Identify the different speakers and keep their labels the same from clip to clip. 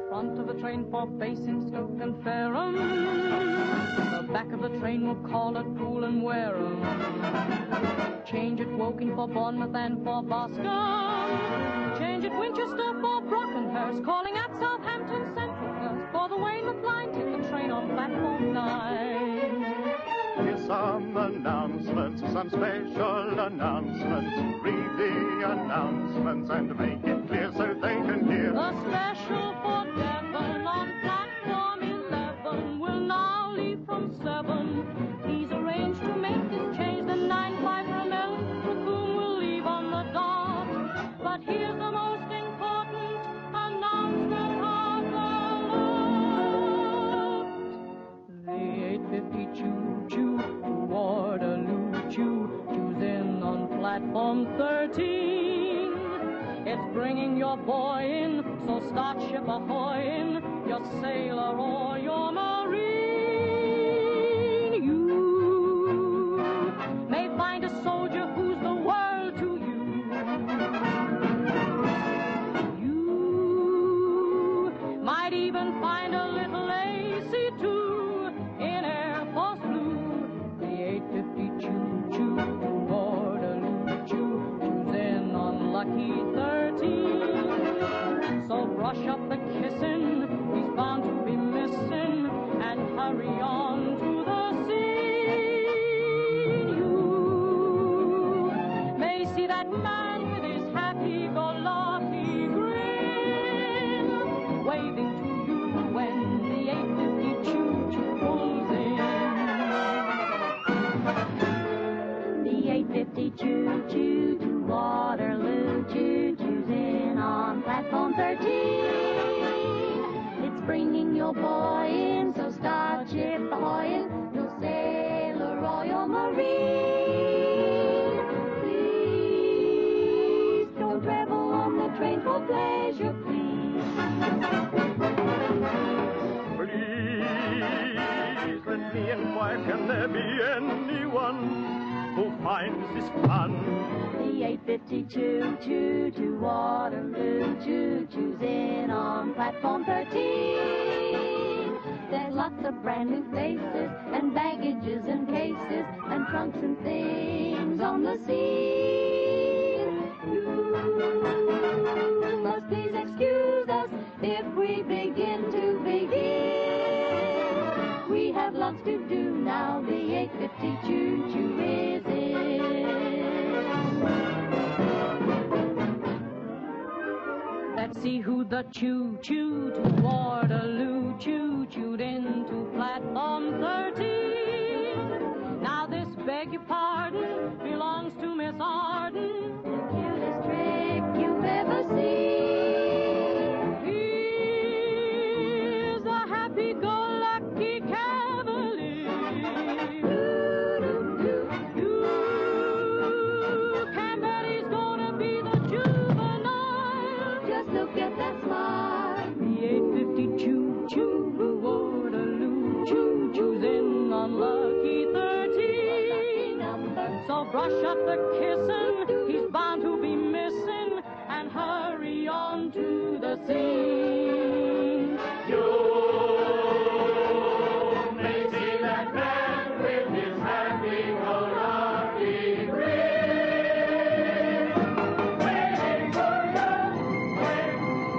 Speaker 1: front of the train for Basingstoke and Fareham. The back of the train will call at Poole and Wareham. Change at Woking for Bournemouth and for Boscombe. Change at Winchester for Brockenhurst. Calling at Southampton Central first for the Weymouth line. Take the train on platform 9.
Speaker 2: Here's some announcements, some special announcements. Read the announcements and make it clear so they can hear.
Speaker 1: The special for Devon on platform 11 will now leave from 7. He's arranged to make this change. The 9-5 from Elcoombe will leave on the dot. But here's the most important announcement of the lot. The 8:50 choo-choo to Waterloo choo-choo's in on platform 13. It's bringing your boy in, so start ship ahoy-in, your sailor or your marine. You may find a soldier who's the world to you. You might even find a little AC-2 in Air Force Blue. The 8:50 choo-choo to Waterloo choo-choo's in on lucky 13. So brush up the kissin', he's bound to be missing, and hurry on to the scene. You may see that man with his happy-go-lucky grin, waving to you when the 8:50 choo-choo pulls in. The 8:50 choo-choo to Waterloo choo-choo's in on platform 13. It's bringing your boy in, so start ship ahoy-in, your sailor or your marine. Please don't travel on the train for pleasure, please.
Speaker 2: Please let me inquire, can there be anyone who finds this fun?
Speaker 1: The 8:50 choo-choo to Waterloo choo-choo's in on platform 13. There's lots of brand new faces and baggages and cases and trunks and things on the scene. You must please excuse us if we begin to begin. We have lots to do now, the 8:50 choo-choo is in. Let's see who the choo-choo to Waterloo choo-chooed into platform 13. Now this, beg your pardon, belongs to Miss Arden. The cutest trick you've ever seen. He's a happy-go-lucky cavalier. You can bet he's gonna be the juvenile. Just look at that smile. The 8:50 choo-choo to Waterloo choo-choo's in on lucky 13. So brush up the kissin', he's bound to be missing, and hurry on to the scene.
Speaker 2: You may see that man with his happy-go-lucky grin, waiting for you when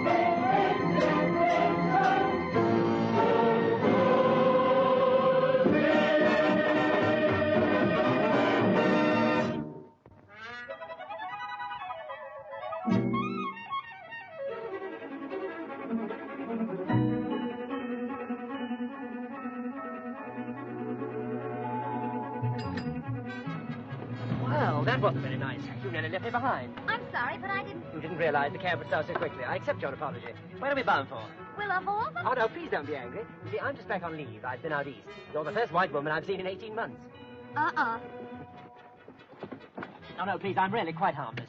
Speaker 2: the 8:50
Speaker 3: Well, that wasn't very nice. You nearly left me behind.
Speaker 4: I'm sorry, but I didn't...
Speaker 3: You didn't realize the cab would start so quickly. I accept your apology. Where are we bound for?
Speaker 4: Willoughby?
Speaker 3: Oh, no, please don't be angry. You see, I'm just back on leave. I've been out east. You're the first white woman I've seen in 18 months. Oh, no, please, I'm really quite harmless.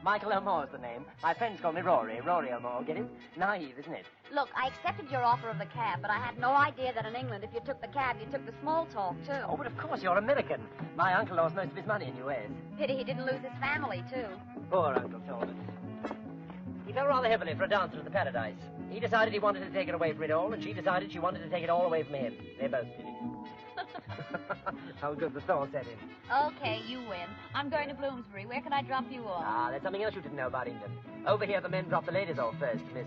Speaker 3: Michael Elmore's the name. My friends call me Rory. Rory Elmore, get it? Naive, isn't it?
Speaker 4: Look, I accepted your offer of the cab, but I had no idea that in England, if you took the cab, you took the small talk, too.
Speaker 3: Oh, but of course, you're American. My uncle lost most of his money in U.S.
Speaker 4: Pity he didn't lose his family, too.
Speaker 3: Poor Uncle Thomas. He fell rather heavily for a dancer at the Paradise. He decided he wanted to take it away from it all, and she decided she wanted to take it all away from him. They both did it. How good the thaw set in.
Speaker 4: Okay, you win. I'm going to Bloomsbury. Where can I drop you off?
Speaker 3: Ah, there's something else you didn't know about England. Over here, the men drop the ladies off first, Miss...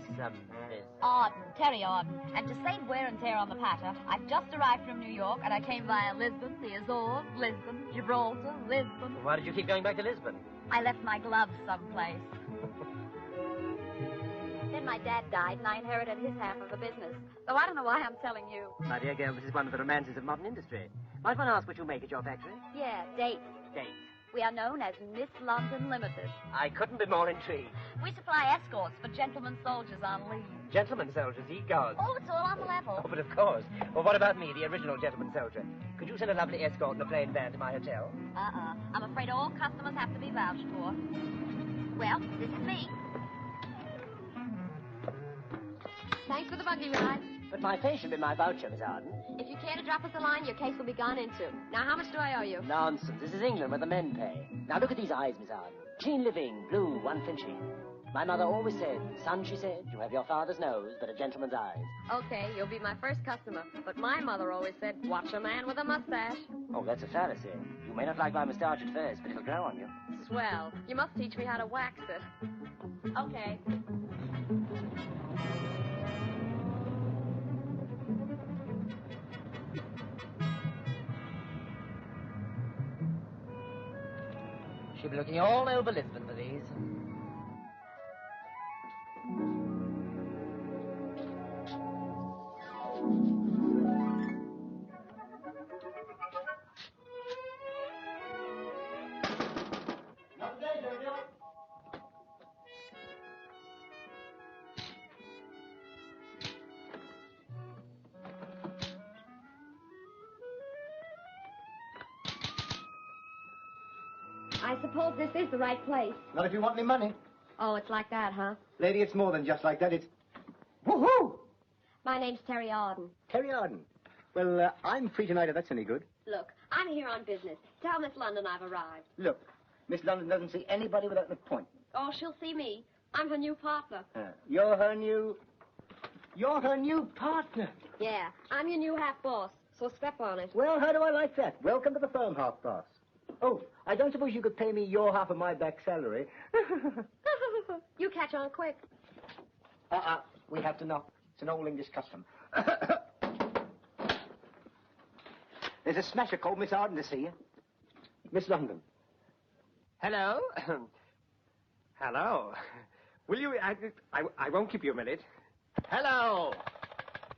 Speaker 4: Arden, Terry Arden. And to save wear and tear on the patter, I've just arrived from New York, and I came via Lisbon, the Azores, Lisbon, Gibraltar, Lisbon.
Speaker 3: Why did you keep going back to Lisbon?
Speaker 4: I left my gloves someplace. Then my dad died, and I inherited his half of the business. So I don't know why I'm telling you.
Speaker 3: My dear girl, this is one of the romances of modern industry. Might one ask what you make at your factory?
Speaker 4: Yeah, dates.
Speaker 3: Dates.
Speaker 4: We are known as Miss London Ltd.
Speaker 3: I couldn't be more intrigued.
Speaker 4: We supply escorts for gentlemen soldiers on leave.
Speaker 3: Gentlemen soldiers, ye gods.
Speaker 4: Oh, it's all on the level.
Speaker 3: Oh, but of course. Well, what about me, the original gentleman soldier? Could you send a lovely escort in a plain van to my hotel?
Speaker 4: I'm afraid all customers have to be vouched for. Well, this is me.
Speaker 5: Thanks for the buggy ride.
Speaker 3: But my face should be my voucher, Miss Arden.
Speaker 5: If you care to drop us a line, your case will be gone into. Now, how much do I owe you?
Speaker 3: Nonsense. This is England where the men pay. Now, look at these eyes, Miss Arden. Clean living, blue, one Finchy. My mother always said, son, she said, you have your father's nose, but a gentleman's eyes.
Speaker 5: Okay, you'll be my first customer. But my mother always said, watch a man with a mustache.
Speaker 3: Oh, that's a fallacy. You may not like my moustache at first, but it'll grow on you.
Speaker 5: Swell. You must teach me how to wax it. Okay.
Speaker 3: She'll be looking all over Lisbon for these.
Speaker 5: I suppose this is the right place.
Speaker 6: Not if you want any money.
Speaker 5: Oh, it's like that, huh?
Speaker 6: Lady, it's more than just like that. It's... Woohoo!
Speaker 5: My name's Terry Arden.
Speaker 6: Terry Arden. Well, I'm free tonight if that's any good.
Speaker 5: Look, I'm here on business. Tell Miss London I've arrived.
Speaker 6: Look, Miss London doesn't see anybody without an appointment.
Speaker 5: Oh, she'll see me. I'm her new partner.
Speaker 6: You're her new partner.
Speaker 5: Yeah, I'm your new half boss, so step on it.
Speaker 6: Well, how do I like that? Welcome to the firm, half boss. Oh, I don't suppose you could pay me your half of my back salary.
Speaker 5: You catch on quick.
Speaker 6: We have to knock. It's an old English custom. There's a smasher called Miss Arden to see you. Miss London.
Speaker 7: Hello? Hello? Will you... I won't keep you a minute. Hello?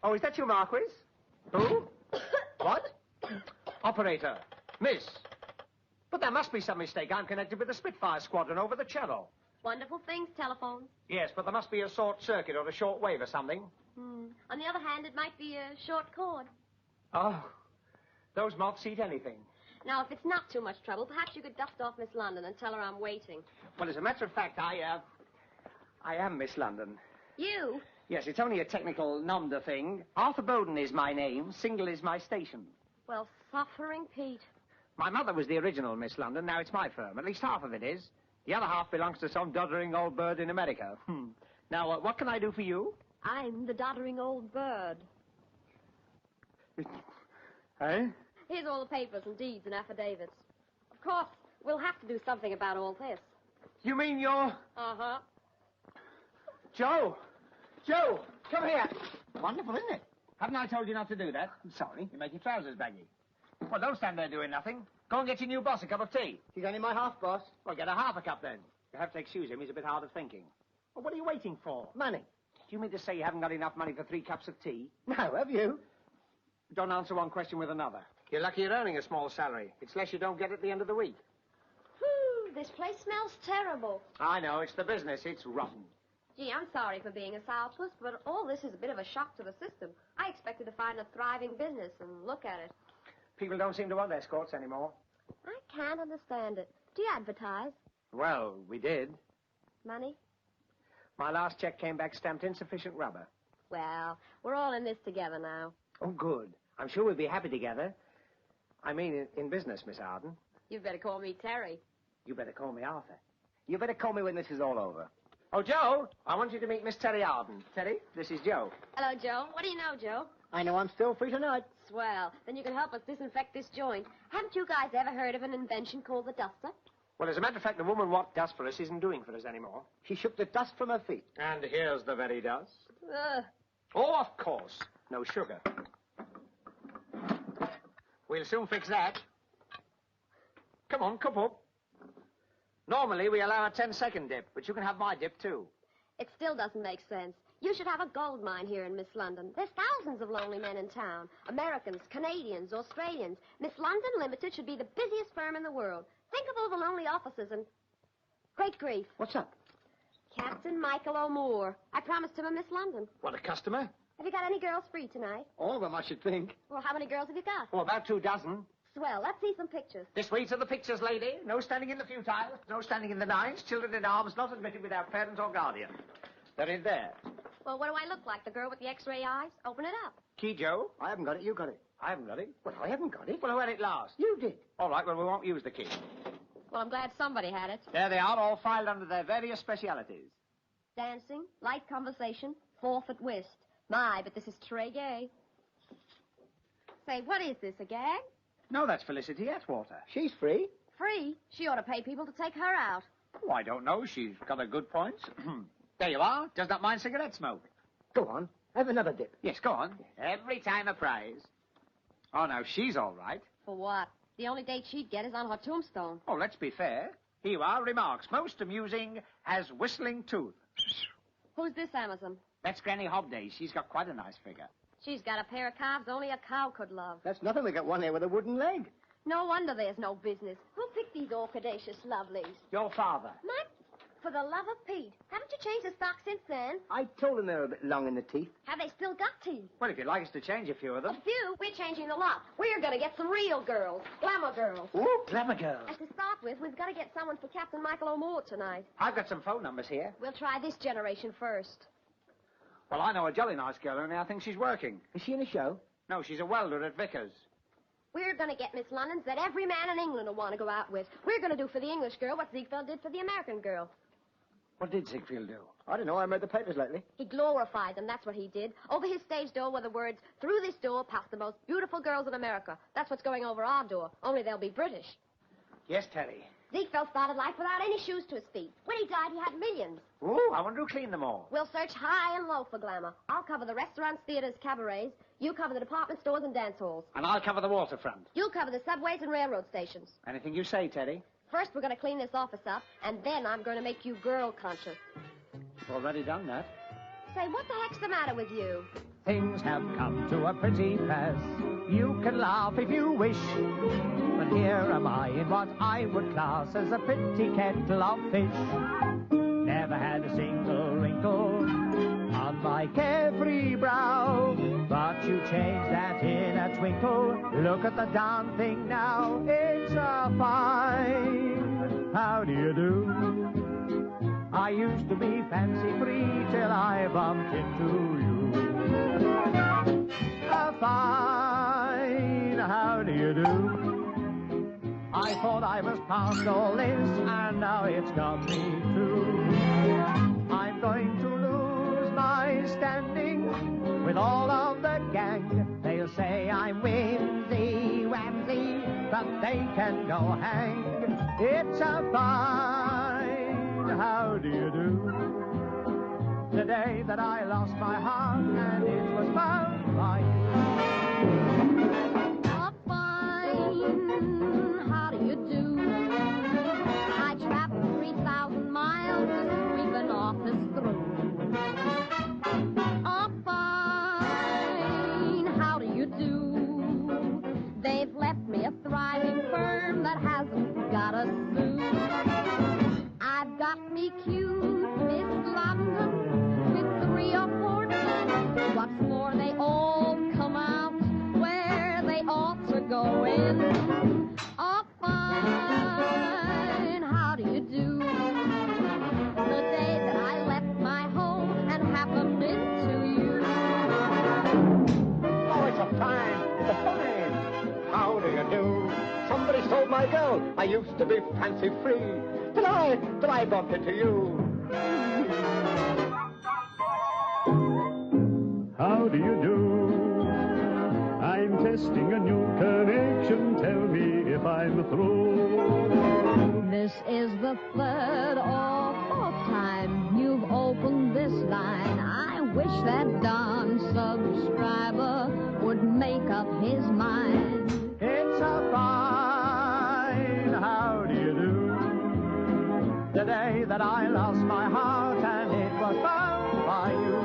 Speaker 7: Oh, is that you, Marquis? Who? What? Operator. Miss. But there must be some mistake. I'm connected with the Spitfire Squadron over the Channel.
Speaker 5: Wonderful things, telephones.
Speaker 7: Yes, but there must be a short circuit or a short wave or something.
Speaker 5: On the other hand, it might be a short cord.
Speaker 7: Oh, those moths eat anything.
Speaker 5: Now, if it's not too much trouble, perhaps you could dust off Miss London and tell her I'm waiting.
Speaker 7: Well, as a matter of fact, I am Miss London.
Speaker 5: You?
Speaker 7: Yes, it's only a technical nom de thing. Arthur Bowden is my name. Single is my station.
Speaker 5: Well, suffering Pete.
Speaker 7: My mother was the original Miss London. Now it's my firm. At least half of it is. The other half belongs to some doddering old bird in America. Now, what can I do for you?
Speaker 5: I'm the doddering old bird.
Speaker 7: Eh?
Speaker 5: Here's all the papers and deeds and affidavits. Of course, we'll have to do something about all this.
Speaker 7: You mean you're...
Speaker 5: Uh-huh.
Speaker 7: Joe! Joe, come here. Wonderful, isn't it? Haven't I told you not to do that? I'm sorry. You make your trousers baggy. Well, don't stand there doing nothing. Go and get your new boss a cup of tea.
Speaker 6: He's only my half boss.
Speaker 7: Well, get a half a cup then. You have to excuse him. He's a bit hard of thinking. Well, what are you waiting for?
Speaker 6: Money.
Speaker 7: Do you mean to say you haven't got enough money for 3 cups of tea?
Speaker 6: No, have you?
Speaker 7: Don't answer one question with another. You're lucky you're earning a small salary. It's less you don't get at the end of the week.
Speaker 5: This place smells terrible.
Speaker 7: I know. It's the business. It's rotten.
Speaker 5: Gee, I'm sorry for being a sourpuss, but all this is a bit of a shock to the system. I expected to find a thriving business, and look at it.
Speaker 7: People don't seem to want escorts anymore.
Speaker 5: I can't understand it. Do you advertise?
Speaker 7: Well, we did.
Speaker 5: Money?
Speaker 7: My last check came back stamped insufficient rubber.
Speaker 5: Well, we're all in this together now.
Speaker 7: Oh, good. I'm sure we'll be happy together. I mean, in business, Miss Arden.
Speaker 5: You'd better call me Terry.
Speaker 7: You better call me Arthur.
Speaker 6: You better call me when this is all over.
Speaker 7: Oh, Joe, I want you to meet Miss Terry Arden. Terry, this is Joe.
Speaker 5: Hello, Joe. What do you know, Joe?
Speaker 6: I know I'm still free tonight.
Speaker 5: Swell. Then you can help us disinfect this joint. Haven't you guys ever heard of an invention called the duster?
Speaker 7: Well, as a matter of fact, the woman what does for us isn't doing for us anymore.
Speaker 6: She shook the dust from her feet.
Speaker 7: And here's the very dust.
Speaker 5: Ugh.
Speaker 7: Oh, of course. No sugar. We'll soon fix that. Come on, cup up. Normally, we allow a 10-second dip, but you can have my dip, too.
Speaker 5: It still doesn't make sense. You should have a gold mine here in Miss London. There's thousands of lonely men in town. Americans, Canadians, Australians. Miss London Limited should be the busiest firm in the world. Think of all the lonely offices and... Great grief.
Speaker 6: What's up?
Speaker 5: Captain Michael O'Moore. I promised him a Miss London.
Speaker 7: What, a customer?
Speaker 5: Have you got any girls free tonight?
Speaker 6: All of them, I should think.
Speaker 5: Well, how many girls have you got?
Speaker 7: Oh, about 2 dozen.
Speaker 5: Swell. Let's see some pictures.
Speaker 7: This way to the pictures, lady. No standing in the futile. No standing in the nines. Children in arms not admitted without parents or guardian. They're in there.
Speaker 5: Well, what do I look like? The girl with the X-ray eyes? Open it up.
Speaker 7: Key, Joe?
Speaker 6: I haven't got it. You got it.
Speaker 7: I haven't got it.
Speaker 6: Well, I haven't got it.
Speaker 7: Well, who had it last?
Speaker 6: You did.
Speaker 7: All right, well, we won't use the key.
Speaker 5: Well, I'm glad somebody had it.
Speaker 7: There they are, all filed under their various specialities.
Speaker 5: Dancing, light conversation, 4th at whist. My, but this is très gay. Say, what is this, a gag?
Speaker 7: No, that's Felicity Atwater.
Speaker 6: She's free.
Speaker 5: Free? She ought to pay people to take her out.
Speaker 7: Oh, I don't know. She's got a good point. There you are. Does not mind cigarette smoke.
Speaker 6: Go on. Have another dip.
Speaker 7: Yes, go on. Every time a prize. Oh, now, she's all right.
Speaker 5: For what? The only date she'd get is on her tombstone.
Speaker 7: Oh, let's be fair. Here you are. Remarks. Most amusing. Has whistling tooth.
Speaker 5: Who's this Amazon?
Speaker 7: That's Granny Hobday. She's got quite a nice figure.
Speaker 5: She's got a pair of calves only a cow could love.
Speaker 6: That's nothing. We got one here with a wooden leg.
Speaker 5: No wonder there's no business. Who picked these orchidaceous lovelies?
Speaker 7: Your father.
Speaker 5: Matt, for the love of Pete, haven't you changed the stock since then?
Speaker 6: I told them they were a bit long in the teeth.
Speaker 5: Have they still got teeth?
Speaker 7: Well, if you'd like us to change a few of
Speaker 5: A
Speaker 7: them.
Speaker 5: few? We're changing the lot. We're going to get some real girls. Glamour girls.
Speaker 7: Ooh, clever girl.
Speaker 5: And to start with, we've got to get someone for Captain Michael O'Moore tonight.
Speaker 7: I've got some phone numbers here.
Speaker 5: We'll try this generation first.
Speaker 7: Well, I know a jolly nice girl, only I think she's working.
Speaker 6: Is she in a show?
Speaker 7: No, she's a welder at Vickers.
Speaker 5: We're going to get Miss Londons that every man in England will want to go out with. We're going to do for the English girl what Ziegfeld did for the American girl.
Speaker 7: What did Ziegfeld do?
Speaker 6: I don't know. I read the papers lately.
Speaker 5: He glorified them, that's what he did. Over his stage door were the words, "Through this door pass the most beautiful girls in America." That's what's going over our door, only they'll be British.
Speaker 7: Yes, Terry.
Speaker 5: Ziegfeld started life without any shoes to his feet. When he died, he had millions.
Speaker 7: Ooh, I wonder who cleaned them all.
Speaker 5: We'll search high and low for glamour. I'll cover the restaurants, theaters, cabarets. You cover the department stores and dance halls.
Speaker 7: And I'll cover the waterfront.
Speaker 5: You'll cover the subways and railroad stations.
Speaker 7: Anything you say, Teddy.
Speaker 5: First, we're going to clean this office up, and then I'm going to make you girl conscious.
Speaker 7: Already done that.
Speaker 5: Say, what the heck's the matter with you?
Speaker 8: Things have come to a pretty pass. You can laugh if you wish, but here am I in what I would class as a pretty kettle of fish. Never had a single wrinkle on my carefree brow, but you changed that in a twinkle. Look at the darn thing now. It's a fine. How do you do? I used to be fancy-free till I bumped into you. A fine, how do you do? I thought I was past all this, and now it's got me too. I'm going to lose my standing with all of the gang. They'll say I'm whimsy-wamsy, but they can go hang. It's a fine, how do you do? The day that I lost my heart and it was found by you.
Speaker 5: A fine, how do you do? I traveled 3,000 miles to sweep an office through. A fine, how do you do? They've left me a thriving firm that hasn't got a sou. I've got me cute Miss London with 3 or 4 teeth. What's more, they all come out where they ought to go in. A fine, how do you do? The day that I left my home and happened into you.
Speaker 6: Oh, it's a fine. It's a fine. How do you do? Somebody stole my girl. I used to be fancy-free. Till I bumped into you.
Speaker 2: How do you do? I'm testing a new connection. Tell me if I'm through.
Speaker 5: This is the third or fourth time you've opened this line. I wish that darn subscriber would make up his mind.
Speaker 8: It's a fine, how do you do? The day that I lost my heart and it was found by you.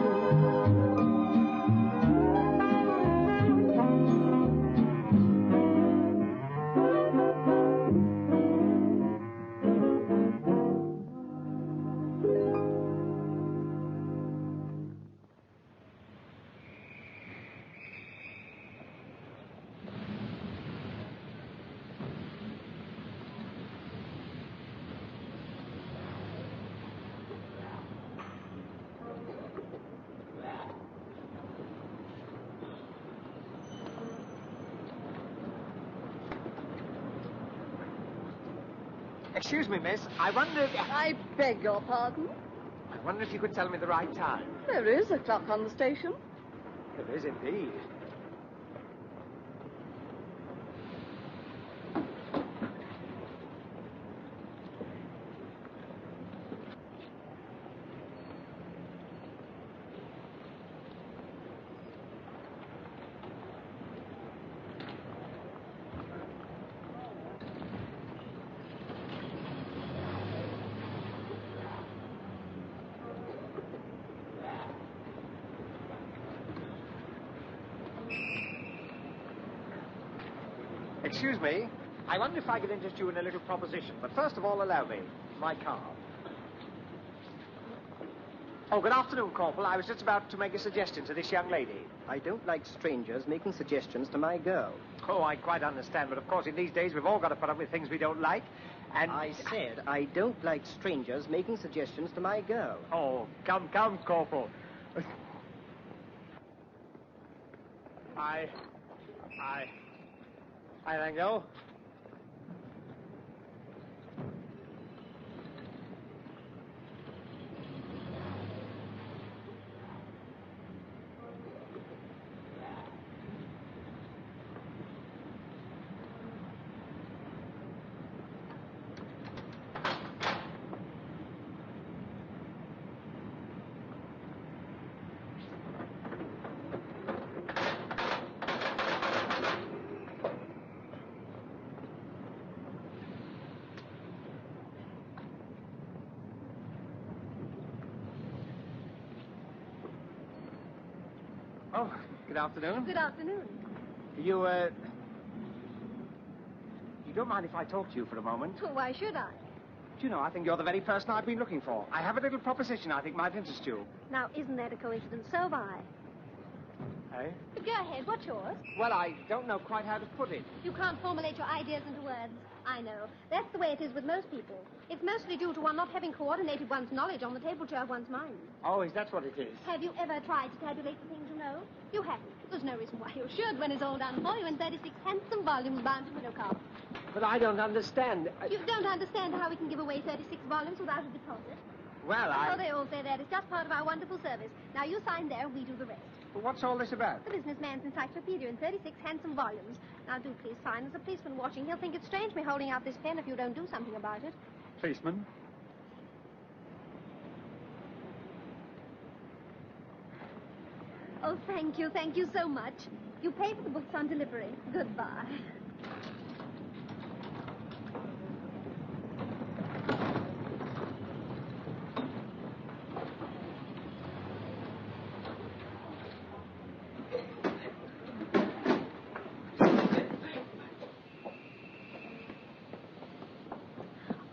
Speaker 7: Excuse me, miss. I wonder
Speaker 9: beg your pardon?
Speaker 7: if you could tell me the right time.
Speaker 9: There is a clock on the station.
Speaker 7: There is indeed. Excuse me. I wonder if I could interest you in a little proposition. But first of all, allow me. My card. Oh, good afternoon, Corporal. I was just about to make a suggestion to this young lady.
Speaker 6: I don't like strangers making suggestions to my girl.
Speaker 7: Oh, I quite understand. But, of course, in these days, we've all got to put up with things we don't like. And
Speaker 6: I said I don't like strangers making suggestions to my girl.
Speaker 7: Oh, come, Corporal. I thank you. Oh, good afternoon.
Speaker 9: Good afternoon.
Speaker 7: You don't mind if I talk to you for a moment?
Speaker 9: Well, why should I?
Speaker 7: Do you know, I think you're the very person I've been looking for. I have a little proposition I think might interest you.
Speaker 9: Now, isn't that a coincidence? So have I.
Speaker 7: Eh?
Speaker 9: Go ahead. What's yours?
Speaker 7: Well, I don't know quite how to put it.
Speaker 9: You can't formulate your ideas into words. I know. That's the way it is with most people. It's mostly due to one not having coordinated one's knowledge on the table chair of one's mind.
Speaker 7: Oh, is that what it is?
Speaker 9: Have you ever tried to tabulate the things you know? You haven't. There's no reason why you should when it's all done for you in 36 handsome volumes bound to window cards.
Speaker 7: But I don't understand.
Speaker 9: You don't understand how we can give away 36 volumes without a deposit?
Speaker 7: Well,
Speaker 9: Oh, they all say that. It's just part of our wonderful service. Now, you sign there and we do the rest.
Speaker 7: But what's all this about?
Speaker 9: The businessman's encyclopedia in 36 handsome volumes. Now, do please sign. There's a policeman watching. He'll think it's strange me holding out this pen if you don't do something about it.
Speaker 7: Policeman?
Speaker 9: Oh, thank you. Thank you so much. You pay for the books on delivery. Goodbye.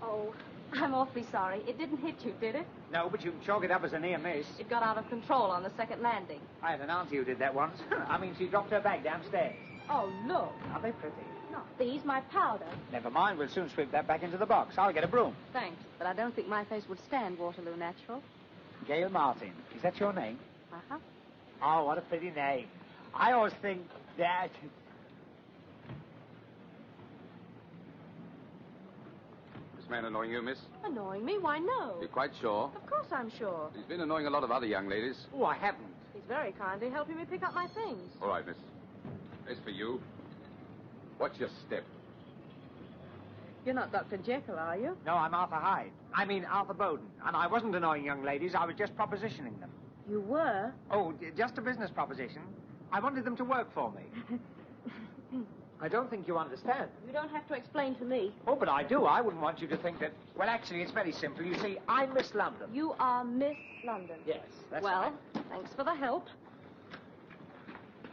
Speaker 10: Oh, I'm awfully sorry. It didn't hit you, did it?
Speaker 7: No, but you can chalk it up as a near miss.
Speaker 10: It got out of control on the second landing.
Speaker 7: I had an auntie who did that once. I mean, she dropped her bag downstairs.
Speaker 10: Oh, look.
Speaker 7: Are they pretty?
Speaker 10: Not these, my powder.
Speaker 7: Never mind, we'll soon sweep that back into the box. I'll get a broom.
Speaker 10: Thanks, but I don't think my face would stand Waterloo Natural.
Speaker 7: Gail Martin. Is that your name?
Speaker 10: Uh-huh.
Speaker 7: Oh, what a pretty name. I always think that... It was
Speaker 11: man annoying you, miss?
Speaker 10: Annoying me? Why, no.
Speaker 11: You're quite sure?
Speaker 10: Of course I'm sure.
Speaker 11: He's been annoying a lot of other young ladies.
Speaker 7: Oh, I haven't.
Speaker 10: He's very kindly helping me pick up my things.
Speaker 11: All right, miss. As for you, watch your step.
Speaker 10: You're not Dr. Jekyll, are you?
Speaker 8: No, I'm Arthur Hyde. I mean Arthur Bowden. And I wasn't annoying young ladies. I was just propositioning them.
Speaker 10: You were?
Speaker 8: Oh, just a business proposition. I wanted them to work for me.
Speaker 7: I don't think you understand.
Speaker 10: You don't have to explain to me.
Speaker 7: Oh, but I do. I wouldn't want you to think that... Well, actually, it's very simple. You see, I'm Miss London.
Speaker 10: You are Miss London.
Speaker 7: Yes, that's
Speaker 10: well,
Speaker 7: right.
Speaker 10: thanks for the help.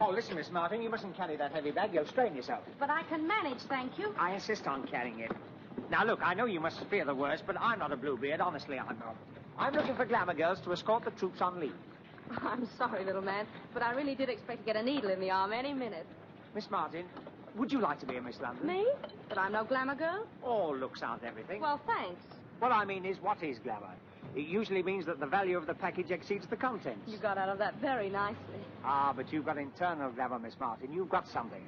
Speaker 7: Oh, listen, Miss Martin, you mustn't carry that heavy bag. You'll strain yourself.
Speaker 10: But I can manage, thank you.
Speaker 8: I insist on carrying it. Now, look, I know you must fear the worst, but I'm not a Bluebeard. Honestly, I'm not.
Speaker 7: I'm looking for glamour girls to escort the troops on leave.
Speaker 10: I'm sorry, little man, but I really did expect to get a needle in the arm any minute.
Speaker 8: Miss Martin, would you like to be a Miss London?
Speaker 10: Me? But I'm no glamour girl?
Speaker 8: All looks aren't everything.
Speaker 10: Well, thanks.
Speaker 8: What I mean is, what is glamour? It usually means that the value of the package exceeds the contents.
Speaker 10: You got out of that very nicely.
Speaker 8: Ah, but you've got internal glamour, Miss Martin. You've got something.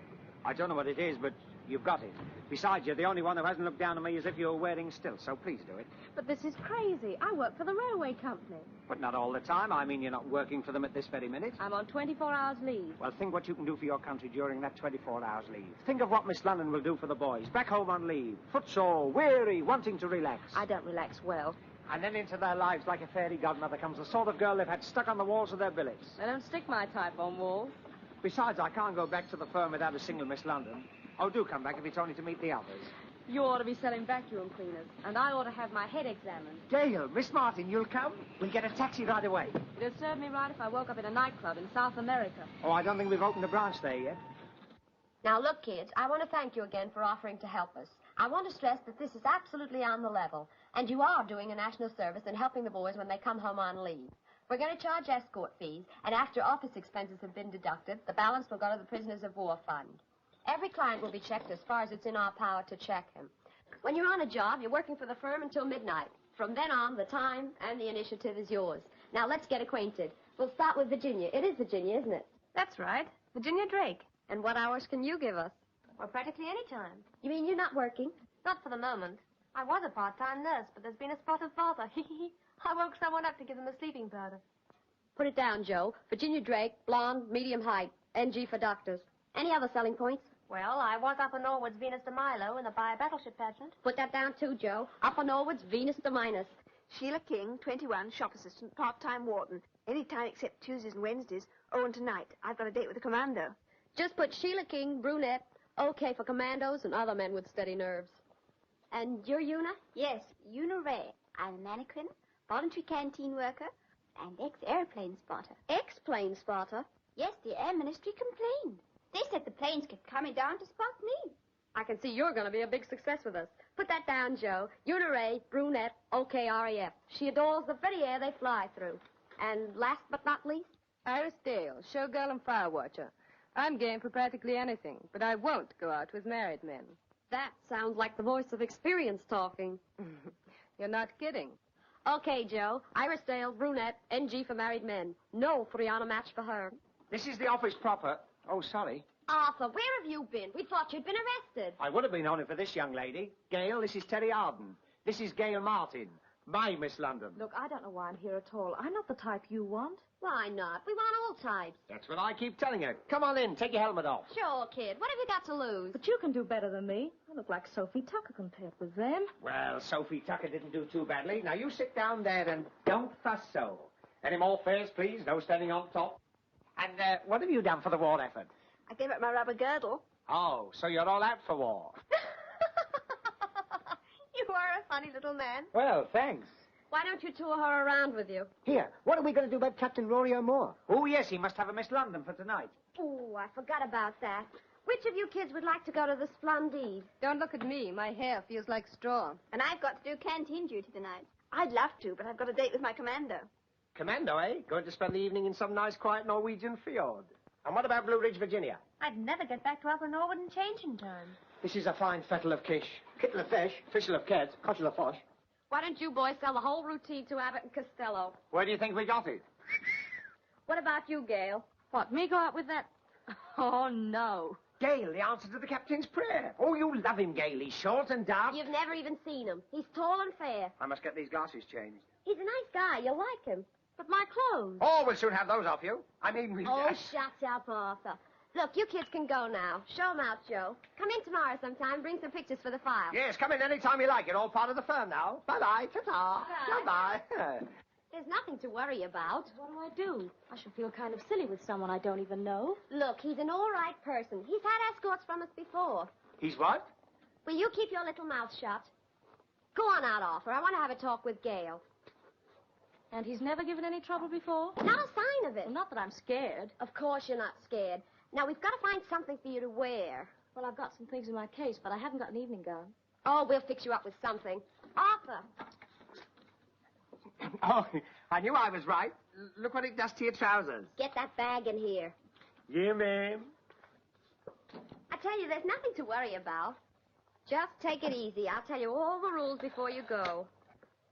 Speaker 8: I don't know what it is, but you've got it. Besides, you're the only one who hasn't looked down on me as if you were wearing stilts, so please do it.
Speaker 10: But this is crazy. I work for the railway company.
Speaker 8: But not all the time. I mean, you're not working for them at this very minute.
Speaker 10: I'm on 24 hours leave.
Speaker 8: Well, think what you can do for your country during that 24 hours leave. Think of what Miss London will do for the boys, back home on leave, footsore, weary, wanting to relax.
Speaker 10: I don't relax well.
Speaker 8: And then into their lives like a fairy godmother comes the sort of girl they've had stuck on the walls of their billets.
Speaker 10: I don't stick my type on walls.
Speaker 8: Besides, I can't go back to the firm without a single Miss London. Oh, do come back if it's only to meet the others.
Speaker 10: You ought to be selling vacuum cleaners, and I ought to have my head examined.
Speaker 8: Gail, Miss Martin, you'll come? We'll get a taxi right away.
Speaker 10: It'd serve me right if I woke up in a nightclub in South America.
Speaker 8: Oh, I don't think we've opened a branch there yet.
Speaker 12: Now, look, kids, I want to thank you again for offering to help us. I want to stress that this is absolutely on the level, and you are doing a national service and helping the boys when they come home on leave. We're going to charge escort fees, and after office expenses have been deducted, the balance will go to the Prisoners of War Fund. Every client will be checked as far as it's in our power to check him. When you're on a job, you're working for the firm until midnight. From then on, the time and the initiative is yours. Now, let's get acquainted. We'll start with Virginia. It is Virginia, isn't it?
Speaker 10: That's right. Virginia Drake.
Speaker 12: And what hours can you give us?
Speaker 9: Well, practically any time.
Speaker 12: You mean you're not working?
Speaker 9: Not for the moment. I was a part-time nurse, but there's been a spot of falter. I woke someone up to give them a sleeping powder.
Speaker 12: Put it down, Joe. Virginia Drake, blonde, medium height, NG for doctors. Any other selling points?
Speaker 9: Well, I was Upper Norwood's Venus de Milo in the Battleship pageant.
Speaker 12: Put that down, too, Joe. Upper Norwood's Venus de Minus.
Speaker 13: Sheila King, 21, shop assistant, part-time warden. Any time except Tuesdays and Wednesdays. Oh, and tonight, I've got a date with a commando.
Speaker 12: Just put Sheila King, brunette, okay for commandos and other men with steady nerves. And you're Una?
Speaker 14: Yes, Una Ray. I'm a mannequin, voluntary canteen worker, and ex-airplane spotter.
Speaker 12: Ex-plane spotter?
Speaker 14: Yes, the Air Ministry complained. They said the planes kept coming down to spot me.
Speaker 12: I can see you're going to be a big success with us. Put that down, Joe. Una Ray, brunette, okay RAF. She adores the very air they fly through. And last but not least?
Speaker 10: Iris Dale, showgirl and fire watcher. I'm game for practically anything, but I won't go out with married men.
Speaker 12: That sounds like the voice of experience talking.
Speaker 10: You're not kidding.
Speaker 12: Okay, Joe. Iris Dale, brunette, NG for married men. No Friana match for her.
Speaker 7: This is the office proper. Oh, sorry.
Speaker 12: Arthur, where have you been? We thought you'd been arrested.
Speaker 7: I would have been only for this young lady. Gail, this is Terry Arden. This is Gail Martin. My Miss London.
Speaker 10: Look, I don't know why I'm here at all. I'm not the type you want.
Speaker 12: Why not? We want all types.
Speaker 7: That's what I keep telling her. Come on in. Take your helmet off.
Speaker 12: Sure, kid. What have you got to lose?
Speaker 10: But you can do better than me. I look like Sophie Tucker compared with them.
Speaker 7: Well, Sophie Tucker didn't do too badly. Now, you sit down there and don't fuss so. Any more fares, please? No standing on top. And what have you done for the war effort?
Speaker 13: I gave up my rubber girdle.
Speaker 7: Oh, so you're all out for war.
Speaker 9: You are a funny little man.
Speaker 7: Well, thanks.
Speaker 12: Why don't you tour her around with you?
Speaker 6: Here, what are we going to do about Captain Rory O'More?
Speaker 8: Oh, yes, he must have a Miss London for tonight.
Speaker 12: Oh, I forgot about that. Which of you kids would like to go to the Splendide?
Speaker 10: Don't look at me. My hair feels like straw.
Speaker 13: And I've got to do canteen duty tonight. I'd love to, but I've got a date with my commando.
Speaker 7: Commando, eh? Going to spend the evening in some nice, quiet Norwegian fjord. And what about Blue Ridge, Virginia?
Speaker 9: I'd never get back to Upper Norwood in changing time.
Speaker 7: This is a fine fettle of kish.
Speaker 6: Kittle of fish,
Speaker 7: Fishel of ked.
Speaker 6: cottle of fish.
Speaker 12: Why don't you boys sell the whole routine to Abbott and Costello?
Speaker 7: Where do you think we got it?
Speaker 12: What about you, Gail?
Speaker 10: What, me go out with that Oh, no.
Speaker 7: Gail, the answer to the captain's prayer. Oh, you love him, Gail. He's short and dark.
Speaker 12: You've never even seen him. He's tall and fair.
Speaker 7: I must get these glasses changed.
Speaker 12: He's a nice guy. You'll like him. But my clothes.
Speaker 7: Oh, we'll soon have those off you. I mean...
Speaker 12: Oh, shut up, Arthur. Look, you kids can go now. Show 'em out, Joe. Come in tomorrow sometime. Bring some pictures for the file.
Speaker 7: Yes, come in any time you like. You're all part of the firm now. Bye-bye. Ta-ta. Bye-bye.
Speaker 12: There's nothing to worry about.
Speaker 9: What do? I should feel kind of silly with someone I don't even know.
Speaker 12: Look, he's an all right person. He's had escorts from us before.
Speaker 7: He's what?
Speaker 12: Will you keep your little mouth shut? Go on out, Arthur. I want to have a talk with Gail.
Speaker 9: And he's never given any trouble before?
Speaker 12: Not a sign of it.
Speaker 9: Well, not that I'm scared.
Speaker 12: Of course you're not scared. Now, we've got to find something for you to wear.
Speaker 9: Well, I've got some things in my case, but I haven't got an evening gown.
Speaker 12: Oh, we'll fix you up with something. Arthur.
Speaker 7: Oh, I knew I was right. Look what it does to your trousers.
Speaker 12: Get that bag in here.
Speaker 7: Yeah, ma'am.
Speaker 12: I tell you, there's nothing to worry about. Just take it easy. I'll tell you all the rules before you go.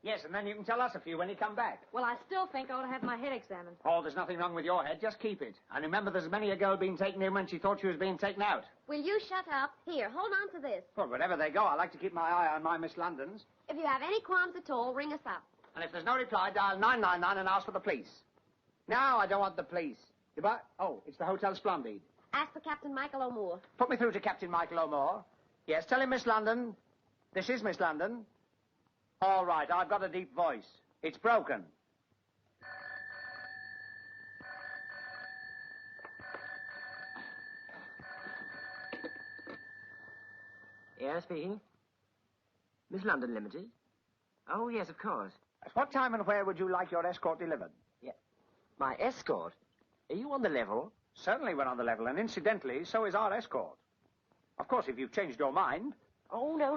Speaker 7: Yes, and then you can tell us a few when you come back.
Speaker 9: Well, I still think I ought to have my head examined.
Speaker 7: Oh, there's nothing wrong with your head. Just keep it. And remember, there's many a girl being taken in when she thought she was being taken out.
Speaker 12: Will you shut up? Here, hold on to this.
Speaker 7: Well, wherever they go, I like to keep my eye on my Miss Londons.
Speaker 12: If you have any qualms at all, ring us up.
Speaker 7: And if there's no reply, dial 999 and ask for the police. No, I don't want the police. Goodbye. Oh, it's the Hotel Splendid.
Speaker 12: Ask for Captain Michael O'Moore.
Speaker 7: Put me through to Captain Michael O'Moore. Yes, tell him Miss London. This is Miss London. All right, I've got a deep voice. It's broken.
Speaker 3: Yeah, speaking. Miss London Ltd. Oh, yes, of course.
Speaker 7: At what time and where would you like your escort delivered?
Speaker 3: Yeah. My escort? Are you on the level?
Speaker 7: Certainly we're on the level, and incidentally, so is our escort. Of course, if you've changed your mind...
Speaker 3: Oh, no.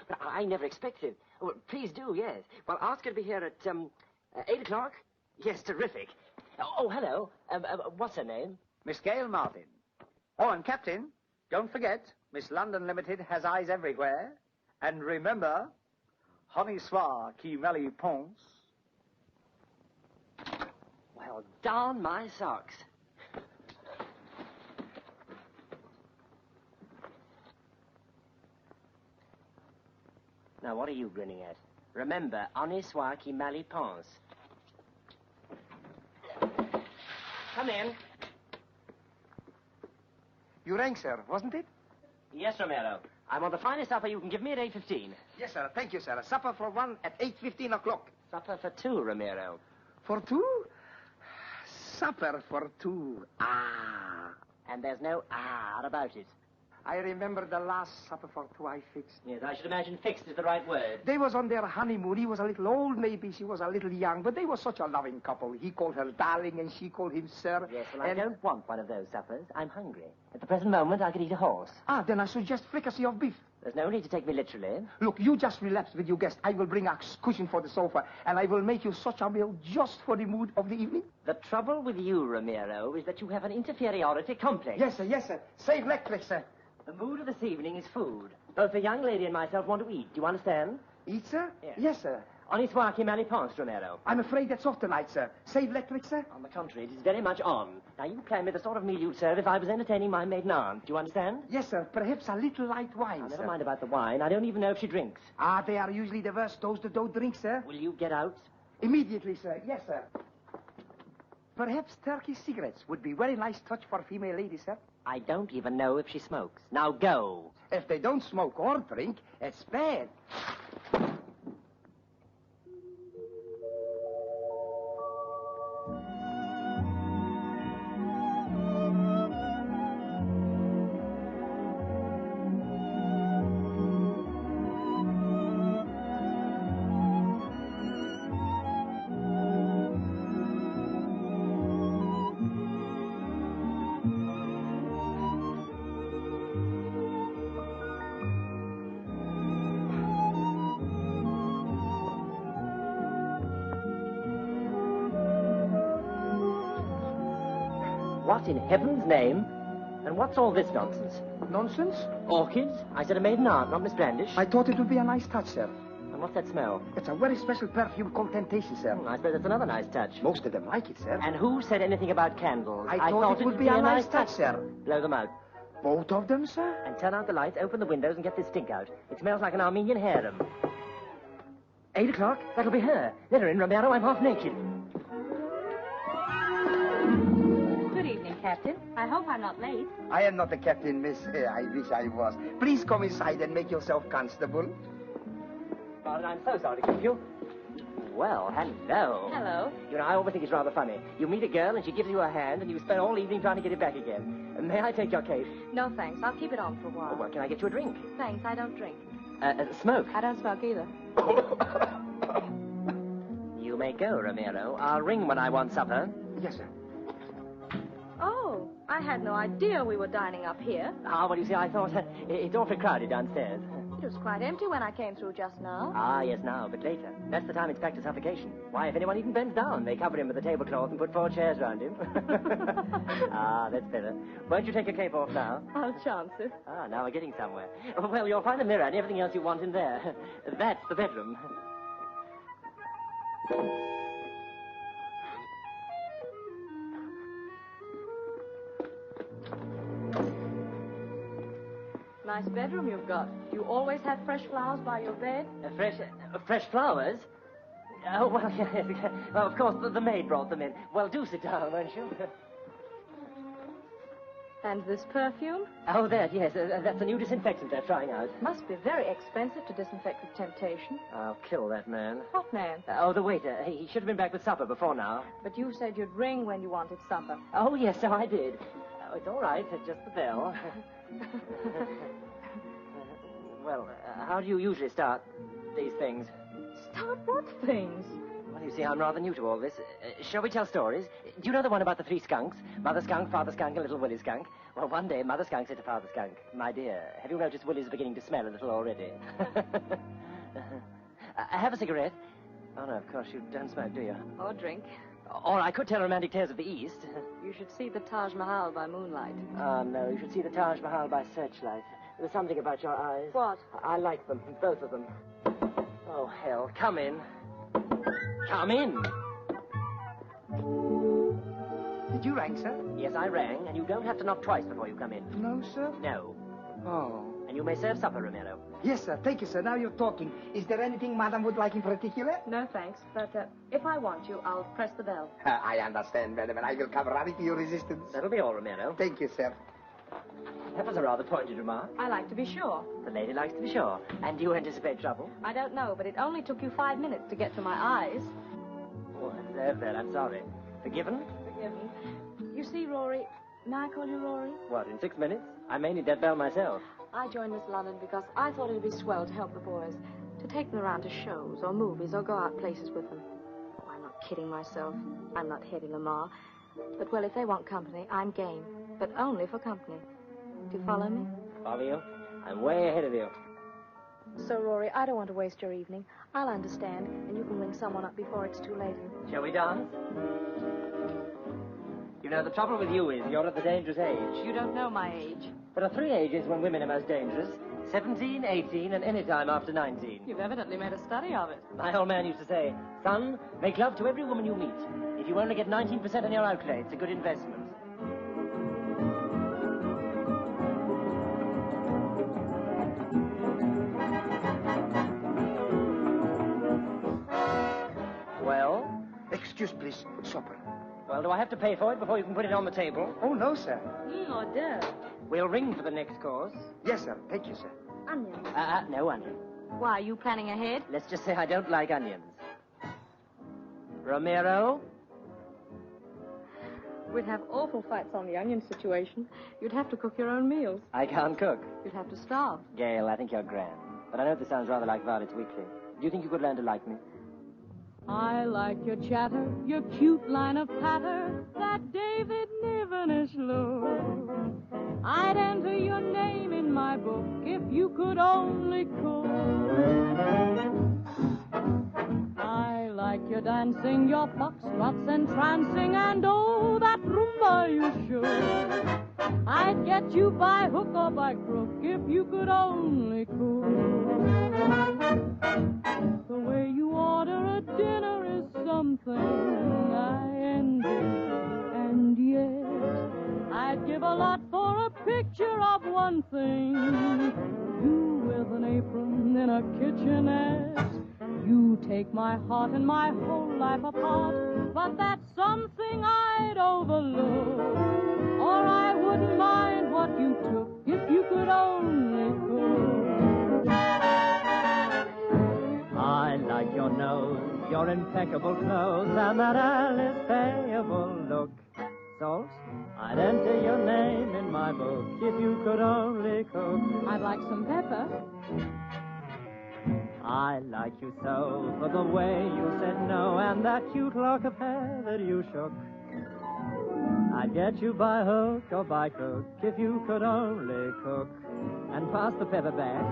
Speaker 3: But I never expected. Oh, please do, yes. Well, ask her to be here at, 8 o'clock? Yes, terrific. Oh, hello. What's her name?
Speaker 7: Miss Gail Martin. Oh, and Captain, don't forget, Miss London Limited has eyes everywhere. And remember, honey soir qui mêle ponce.
Speaker 3: Well, darn my socks. Now, what are you grinning at? Remember, honnête soir qui mal y pense. Come in.
Speaker 7: You rang, sir, wasn't it?
Speaker 3: Yes, Romero. I want the finest supper you can give me at 8:15.
Speaker 7: Yes, sir. Thank you, sir. Supper for one at 8:15 o'clock.
Speaker 3: Supper for two, Romero.
Speaker 7: For two? Supper for two. Ah.
Speaker 3: And there's no ah about it.
Speaker 7: I remember the last supper for two I fixed.
Speaker 3: Yes, I should imagine fixed is the right word.
Speaker 7: They was on their honeymoon. He was a little old, maybe. She was a little young. But they were such a loving couple. He called her darling, and she called him sir.
Speaker 3: Yes, well, I don't want one of those suppers. I'm hungry. At the present moment, I could eat a horse.
Speaker 7: Ah, then I suggest fricassee of beef.
Speaker 3: There's no need to take me literally.
Speaker 7: Look, you just relapse with your guest. I will bring a cushion for the sofa, and I will make you such a meal just for the mood of the evening.
Speaker 3: The trouble with you, Ramiro, is that you have an inferiority complex.
Speaker 7: Yes, sir, yes, sir. Save electric, sir.
Speaker 3: The mood of this evening is food. Both the young lady and myself want to eat. Do you understand?
Speaker 7: Eat, sir?
Speaker 3: Yes.
Speaker 7: Yes, sir.
Speaker 3: Honnête soir qui mal y pense, Romero.
Speaker 7: I'm afraid that's off tonight, sir. Save electric, sir?
Speaker 3: On the contrary, it is very much on. Now, you plan me the sort of meal you'd serve if I was entertaining my maiden aunt. Do you understand?
Speaker 7: Yes, sir. Perhaps a little light wine,
Speaker 3: Now,
Speaker 7: sir.
Speaker 3: never mind about the wine. I don't even know if she drinks.
Speaker 7: Ah, they are usually the worst. Those that don't drink, sir.
Speaker 3: Will you get out?
Speaker 7: Immediately, sir. Yes, sir. Perhaps turkey cigarettes would be very nice touch for a female lady, sir.
Speaker 3: I don't even know if she smokes. Now, go.
Speaker 7: If they don't smoke or drink, it's bad.
Speaker 3: What in heaven's name? And what's all this nonsense?
Speaker 7: Nonsense?
Speaker 3: Orchids? I said a maiden aunt, not Miss Brandish.
Speaker 7: I thought it would be a nice touch, sir.
Speaker 3: And what's that smell?
Speaker 6: It's a very special perfume called Temptation, sir.
Speaker 3: I suppose that's another nice touch.
Speaker 6: Most of them like it, sir.
Speaker 3: And who said anything about candles?
Speaker 6: I thought it would be a nice touch, sir.
Speaker 3: Blow them out.
Speaker 6: Both of them, sir?
Speaker 3: And turn out the lights, open the windows, and get this stink out. It smells like an Armenian harem. 8 o'clock? That'll be her. Let her in, Romero. I'm half naked.
Speaker 15: Good evening, Captain. I hope I'm not late.
Speaker 6: I am not the captain, miss. I wish I was. Please come inside and make yourself comfortable.
Speaker 3: Father, I'm so sorry to keep you. Well, hello.
Speaker 15: Hello.
Speaker 3: You know, I always think it's rather funny. You meet a girl and she gives you a hand and you spend all evening trying to get it back again. May I take your case?
Speaker 15: No, thanks. I'll keep it on for a while.
Speaker 3: Well, can I get you a drink?
Speaker 15: Thanks, I don't drink.
Speaker 3: Smoke?
Speaker 15: I don't smoke either.
Speaker 3: You may go, Romero. I'll ring when I want supper.
Speaker 6: Yes, sir.
Speaker 15: Oh, I had no idea we were dining up here.
Speaker 3: Ah, well, you see, I thought it's awfully crowded downstairs.
Speaker 15: It was quite empty when I came through just now.
Speaker 3: Ah, yes, now, but later. That's the time it's back to suffocation. Why, if anyone even bends down, they cover him with a tablecloth and put 4 chairs round him. Ah, that's better. Won't you take your cape off now?
Speaker 15: I'll chance it.
Speaker 3: Ah, now we're getting somewhere. Well, you'll find a mirror and everything else you want in there. That's the bedroom.
Speaker 15: Nice bedroom you've got. You always have fresh flowers by your bed?
Speaker 3: Fresh flowers? Oh, well, yes. Well, of course, the maid brought them in. Well, do sit down, won't you?
Speaker 15: And this perfume?
Speaker 3: Oh, that, yes. That's a new disinfectant they're trying out.
Speaker 15: Must be very expensive to disinfect with temptation.
Speaker 3: I'll kill that man.
Speaker 15: What man?
Speaker 3: Oh, the waiter. He should have been back with supper before now.
Speaker 15: But you said you'd ring when you wanted supper.
Speaker 3: Oh, yes, so I did. Oh, it's all right. It's just the bell. Well, how do you usually start these things?
Speaker 15: Start what things?
Speaker 3: Well, you see, I'm rather new to all this. Shall we tell stories? Do you know the one about the 3 skunks? Mother skunk, father skunk, and little Willie skunk? Well, one day, Mother skunk said to Father skunk, "My dear, have you noticed Willie's beginning to smell a little already?" Have a cigarette? Oh, no, of course, you don't smoke, do you?
Speaker 15: Or drink.
Speaker 3: Or I could tell romantic tales of the East.
Speaker 15: You should see the Taj Mahal by moonlight.
Speaker 3: Oh, no, you should see the Taj Mahal by searchlight. There's something about your eyes.
Speaker 15: What?
Speaker 3: I like them, both of them. Oh, hell, come in. Come in.
Speaker 6: Did you ring, sir?
Speaker 3: Yes, I rang, and you don't have to knock twice before you come in.
Speaker 6: No, sir?
Speaker 3: No.
Speaker 6: Oh.
Speaker 3: And you may serve supper, Romero.
Speaker 6: Yes, sir. Thank you, sir. Now you're talking. Is there anything Madam would like in particular?
Speaker 15: No, thanks. But if I want you, I'll press the bell.
Speaker 6: I understand, madam, and I will come right to your resistance.
Speaker 3: That'll be all, Romero.
Speaker 6: Thank you, sir.
Speaker 3: That was a rather pointed remark.
Speaker 15: I like to be sure.
Speaker 3: The lady likes to be sure. And do you anticipate trouble?
Speaker 15: I don't know, but it only took you 5 minutes to get to my eyes.
Speaker 3: Oh, I deserve that. I'm sorry. Forgiven?
Speaker 15: Forgiven. You see, Rory, may I call you Rory?
Speaker 3: What, in 6 minutes? I may need that bell myself.
Speaker 15: I joined Miss London because I thought it'd be swell to help the boys, to take them around to shows or movies or go out places with them. Oh, I'm not kidding myself. I'm not Hedy Lamarr. But, well, if they want company, I'm game. But only for company. Do you follow me?
Speaker 3: Follow you? I'm way ahead of you.
Speaker 15: So, Rory, I don't want to waste your evening. I'll understand, and you can ring someone up before it's too late.
Speaker 3: Shall we dance? You know, the trouble with you is you're at the dangerous age.
Speaker 15: You don't know my age.
Speaker 3: There are 3 ages when women are most dangerous. 17, 18, and any time after 19.
Speaker 15: You've evidently made a study of it.
Speaker 3: My old man used to say, "Son, make love to every woman you meet. If you only get 19% on your outlay, it's a good investment." Well?
Speaker 6: Excuse, please. Supper.
Speaker 3: Well, do I have to pay for it before you can put it on the table?
Speaker 6: Oh, no, sir.
Speaker 15: Hors d'oeuvre.
Speaker 3: We'll ring for the next course.
Speaker 6: Yes, sir. Thank you, sir.
Speaker 15: Onions.
Speaker 3: No onion.
Speaker 15: Why, are you planning ahead?
Speaker 3: Let's just say I don't like onions. Romero?
Speaker 15: We'd have awful fights on the onion situation. You'd have to cook your own meals.
Speaker 3: I can't cook.
Speaker 15: You'd have to starve.
Speaker 3: Gail, I think you're grand. But I know this sounds rather like Violet's Weekly. Do you think you could learn to like me?
Speaker 1: I like your chatter, your cute line of patter, that David Niven-ish look. I'd enter your name in my book if you could only cook. I like your dancing, your foxtrots entrancing, and oh, that rumba you should. I'd get you by hook or by crook if you could only cook. The way you order a dinner is something I envy, and yet I'd give a lot for a picture of one thing. You with an apron in a kitchenette. You take my heart and my whole life apart, but that's something I'd overlook. Or I wouldn't mind what you took if you could only cook.
Speaker 8: I like your nose, your impeccable clothes, and that Alice payable look. Salt, I'd enter your name in my book if you could only cook.
Speaker 1: I'd like some pepper.
Speaker 8: I like you so for the way you said no and that cute lock of hair that you shook. I'd get you by hook or by crook if you could only cook. And pass the pepper back.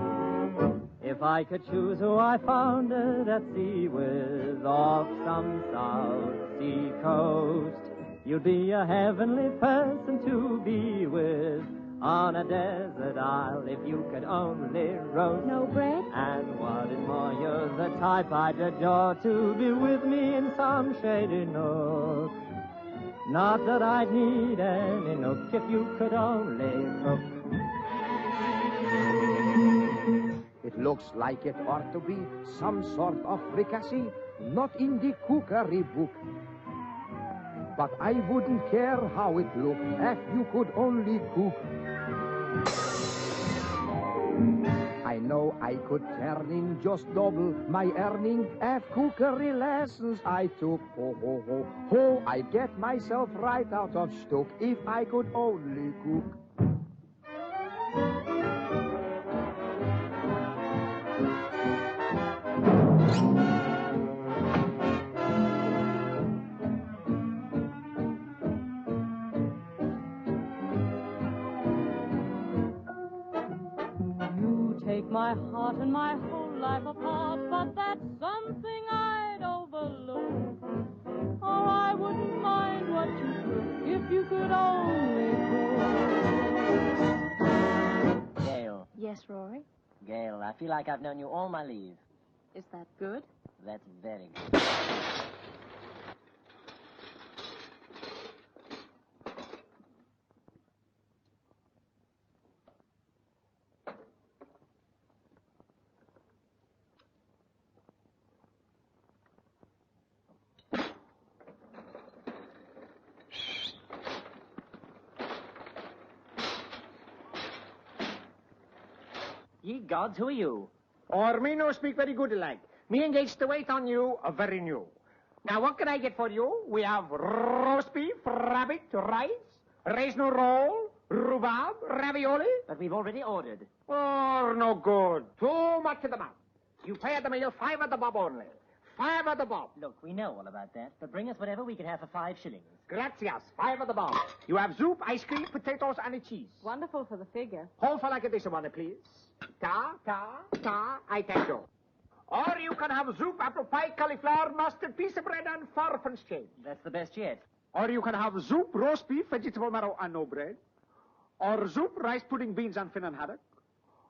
Speaker 8: If I could choose who I founded at sea with off some South Sea coast, you'd be a heavenly person to be with on a desert isle if you could only roast.
Speaker 1: No bread?
Speaker 8: And what is more, you're the type I'd adore to be with me in some shady nook. Not that I'd need any nook if you could only cook.
Speaker 16: It looks like it ought to be some sort of fricassee, not in the cookery book. But I wouldn't care how it looked if you could only cook. I know I could turn in just double my earning if cookery lessons I took. Ho, ho, ho, ho, I'd get myself right out of stock if I could only cook.
Speaker 1: My heart and my whole life apart, but that's something I'd overlook. Or I wouldn't mind what you took if you could only cook.
Speaker 3: Gail.
Speaker 15: Yes, Rory?
Speaker 3: Gail, I feel like I've known you all my life.
Speaker 15: Is that good?
Speaker 3: That's very good. Ye gods, who are you?
Speaker 7: Or me no speak very good like. Me engaged to wait on you, very new. Now, what can I get for you? We have roast beef, rabbit, rice, raisin roll, rhubarb, ravioli.
Speaker 3: But we've already ordered.
Speaker 7: Oh, no good. Too much of the mouth. You pay at the meal 5 at the bob only. 5 at the bob.
Speaker 3: Look, we know all about that, but bring us whatever we can have for 5 shillings.
Speaker 7: Gracias. 5 at the bob. You have soup, ice cream, potatoes, and a cheese.
Speaker 15: Wonderful for the figure.
Speaker 7: Hold for like a dish of money, please. I thank you. Or you can have soup, apple pie, cauliflower, mustard, piece of bread, and farfen's change.
Speaker 3: That's the best yet.
Speaker 7: Or you can have soup, roast beef, vegetable marrow, and no bread. Or soup, rice pudding, beans, and finnan haddock.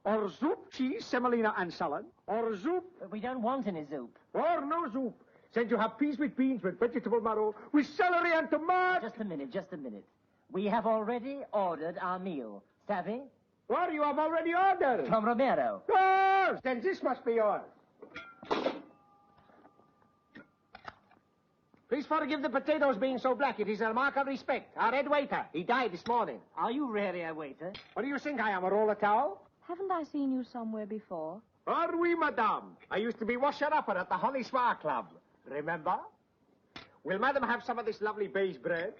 Speaker 7: Or soup, cheese, semolina, and salad. Or soup...
Speaker 3: But we don't want any soup.
Speaker 7: Or no soup. Said you have peas with beans, with vegetable marrow, with celery and tomato.
Speaker 3: Just a minute. We have already ordered our meal. Savvy?
Speaker 7: Or you have already ordered.
Speaker 3: From Romero.
Speaker 7: Oh, then this must be yours. Please forgive the potatoes being so black. It is a mark of respect. Our head waiter, he died this morning.
Speaker 3: Are you really a waiter?
Speaker 7: What do you think I am, a roller towel?
Speaker 15: Haven't I seen you somewhere before?
Speaker 7: Oh, oui, madame. I used to be washer-upper at the Honey Swar Club. Remember? Will madam have some of this lovely beige bread?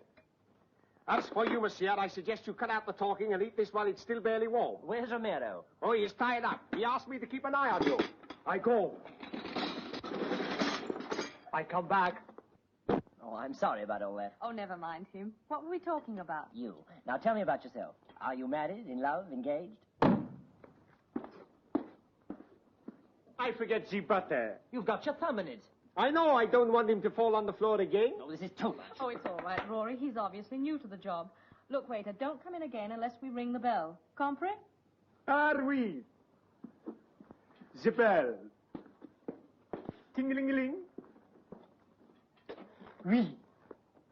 Speaker 7: As for you, monsieur, I suggest you cut out the talking and eat this while it's still barely warm.
Speaker 3: Where's Romero?
Speaker 7: Oh, he is tied up. He asked me to keep an eye on you. I go. I come back.
Speaker 3: Oh, I'm sorry about all that.
Speaker 15: Oh, never mind him. What were we talking about?
Speaker 3: You. Now tell me about yourself. Are you married, in love, engaged?
Speaker 7: I forget the butter.
Speaker 3: You've got your thumb in it.
Speaker 7: I know I don't want him to fall on the floor again.
Speaker 3: Oh, this is too much.
Speaker 15: Oh, it's all right, Rory. He's obviously new to the job.
Speaker 17: Look, waiter, don't come in again unless we ring the bell. Compris?
Speaker 2: Ah, oui. The bell. Ting-a-ling-a-ling.
Speaker 3: Oui.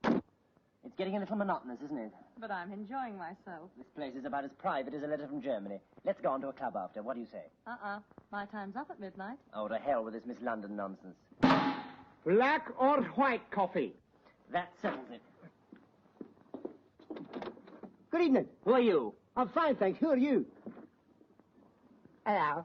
Speaker 3: It's getting a little monotonous, isn't it?
Speaker 17: But I'm enjoying myself.
Speaker 3: This place is about as private as a letter from Germany. Let's go on to a club after. What do you say?
Speaker 17: My time's up at midnight.
Speaker 3: Oh, to hell with this Miss London nonsense.
Speaker 2: Black or white coffee?
Speaker 3: That settles it.
Speaker 6: Good evening.
Speaker 3: Who are you?
Speaker 6: I'm fine, thanks. Who are you? Hello.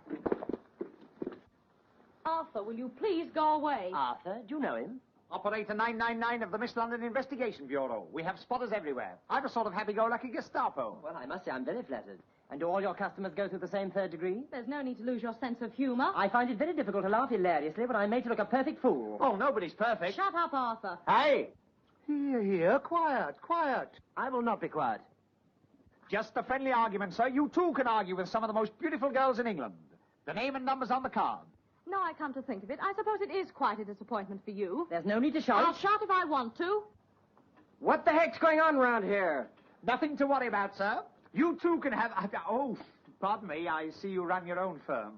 Speaker 17: Arthur, will you please go away?
Speaker 3: Arthur? Do you know him?
Speaker 8: Operator 999 of the Miss London Investigation Bureau. We have spotters everywhere. I'm a sort of happy-go-lucky Gestapo.
Speaker 3: Well, I must say I'm very flattered. And do all your customers go through the same third degree?
Speaker 17: There's no need to lose your sense of humor.
Speaker 3: I find it very difficult to laugh hilariously when I'm made to look a perfect fool.
Speaker 8: Oh, nobody's perfect.
Speaker 17: Shut up, Arthur.
Speaker 6: Hey! Here, quiet.
Speaker 3: I will not be quiet.
Speaker 8: Just a friendly argument, sir. You too can argue with some of the most beautiful girls in England. The name and number's on the card.
Speaker 17: Now I come to think of it, I suppose it is quite a disappointment for you.
Speaker 3: There's no need to shout.
Speaker 17: I'll shout if I want to.
Speaker 3: What the heck's going on round here?
Speaker 8: Nothing to worry about, sir. You too can have... Oh, pardon me. I see you run your own firm.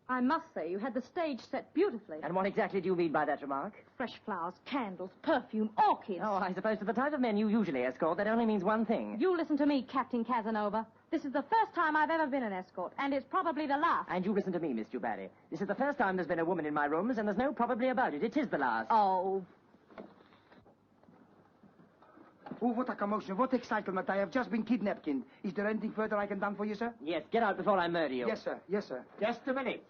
Speaker 17: I must say, you had the stage set beautifully.
Speaker 3: And what exactly do you mean by that remark?
Speaker 17: Fresh flowers, candles, perfume, orchids.
Speaker 3: Oh, I suppose to the type of men you usually escort, that only means one thing.
Speaker 17: You listen to me, Captain Casanova. This is the first time I've ever been an escort, and it's probably the last.
Speaker 3: And you listen to me, Miss Dubarry. This is the first time there's been a woman in my rooms, and there's no probably about it. It is the last.
Speaker 17: Oh.
Speaker 6: Oh, what a commotion, what excitement. I have just been kidnapped. Is there anything further I can do for you, sir?
Speaker 3: Yes, get out before I murder you.
Speaker 6: Yes, sir. Yes, sir.
Speaker 8: Just a minute.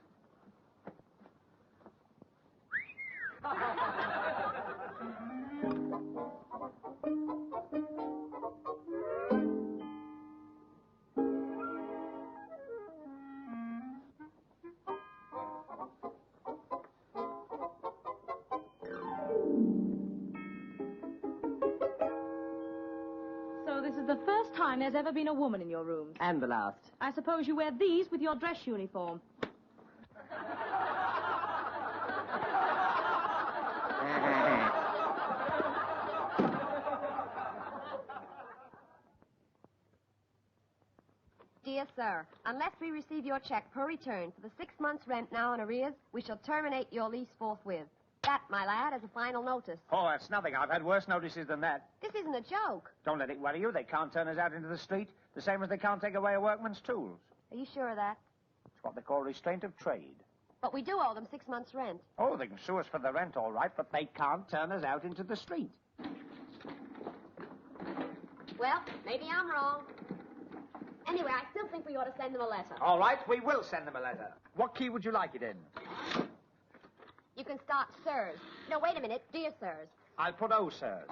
Speaker 17: So this is the first time there's ever been a woman in your rooms.
Speaker 3: And the last.
Speaker 17: I suppose you wear these with your dress uniform.
Speaker 12: Dear sir, unless we receive your check per return for the 6 months' rent now in arrears, we shall terminate your lease forthwith. That, my lad, is a final notice.
Speaker 8: Oh, that's nothing. I've had worse notices than that.
Speaker 12: This isn't a joke.
Speaker 8: Don't let it worry you. They can't turn us out into the street, the same as they can't take away a workman's tools.
Speaker 12: Are you sure of that?
Speaker 8: It's what they call restraint of trade.
Speaker 12: But we do owe them 6 months' rent.
Speaker 8: Oh, they can sue us for the rent, all right, but they can't turn us out into the street.
Speaker 12: Well, maybe I'm wrong. Anyway, I still think we ought to send them a letter.
Speaker 8: All right, we will send them a letter. What key would you like it in?
Speaker 12: You can start sirs. No, wait a minute. Dear sirs.
Speaker 8: I'll put O, sirs.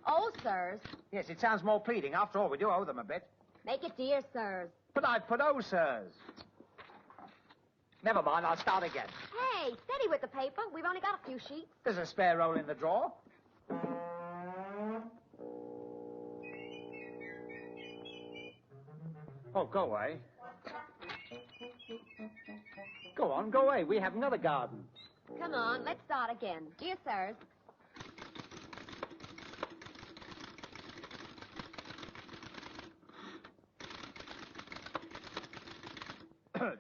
Speaker 12: Oh, sirs.
Speaker 8: Yes, it sounds more pleading. After all, we do owe them a bit.
Speaker 12: Make it dear sirs.
Speaker 8: But I've put O, sirs. Never mind, I'll start again.
Speaker 12: Hey, steady with the paper. We've only got a few sheets.
Speaker 8: There's a spare roll in the drawer. Oh, go away. Go on, go away. We have another garden.
Speaker 12: Come on, let's start again. Dear sirs.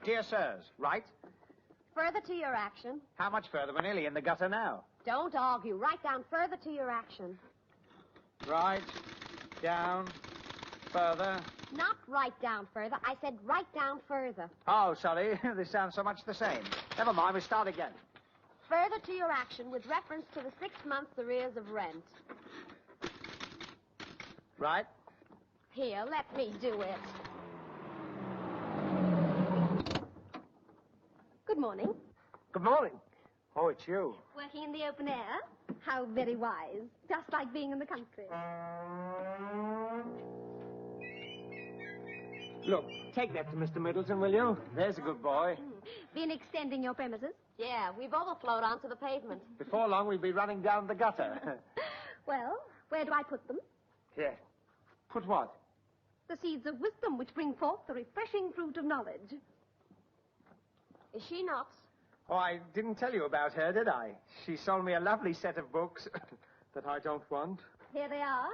Speaker 8: Dear sirs, right?
Speaker 12: Further to your action.
Speaker 8: How much further? We're nearly in the gutter now.
Speaker 12: Don't argue. Write down further to your action.
Speaker 8: Right, down, further.
Speaker 12: Not write down further. I said write down further.
Speaker 8: Oh, sorry. This sounds so much the same. Never mind, we start again.
Speaker 12: Further to your action with reference to the 6 months' arrears of rent.
Speaker 8: Right.
Speaker 12: Here, let me do it. Good morning.
Speaker 7: Good morning. Oh, it's you.
Speaker 9: Working in the open air? How very wise. Just like being in the country.
Speaker 7: Look, take that to Mr. Middleton, will you? There's a good boy.
Speaker 9: Been extending your premises?
Speaker 12: Yeah, we've overflowed onto the pavement.
Speaker 7: Before long, we'll be running down the gutter.
Speaker 9: Well, where do I put them?
Speaker 7: Here. Put what?
Speaker 9: The seeds of wisdom which bring forth the refreshing fruit of knowledge.
Speaker 12: Is she nuts?
Speaker 7: Oh, I didn't tell you about her, did I? She sold me a lovely set of books that I don't want.
Speaker 9: Here they are.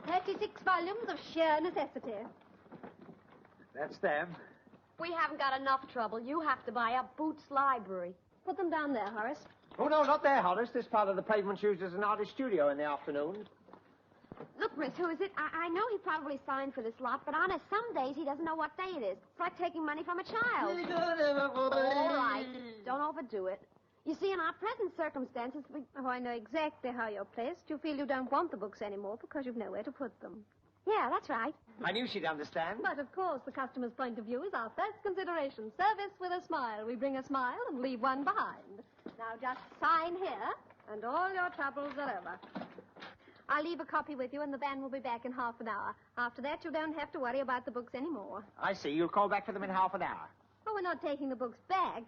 Speaker 9: 36 volumes of sheer necessity.
Speaker 7: That's them.
Speaker 12: We haven't got enough trouble. You have to buy a Boots library.
Speaker 9: Put them down there, Horace.
Speaker 7: Oh, no, not there, Horace. This part of the pavement's used as an artist studio in the afternoon.
Speaker 12: Look, Miss, who is it? I know he probably signed for this lot, but honest, some days he doesn't know what day it is. It's like taking money from a child. All right. Don't overdo it. You see, in our present circumstances, we...
Speaker 9: Oh, I know exactly how you're placed. You feel you don't want the books anymore because you've nowhere to put them.
Speaker 12: Yeah, that's right.
Speaker 7: I knew she'd understand.
Speaker 9: But, of course, the customer's point of view is our first consideration. Service with a smile. We bring a smile and leave one behind. Now, just sign here, and all your troubles are over. I'll leave a copy with you, and the van will be back in half an hour. After that, you don't have to worry about the books anymore.
Speaker 7: I see. You'll call back for them in half an hour.
Speaker 9: Oh, we're not taking the books back.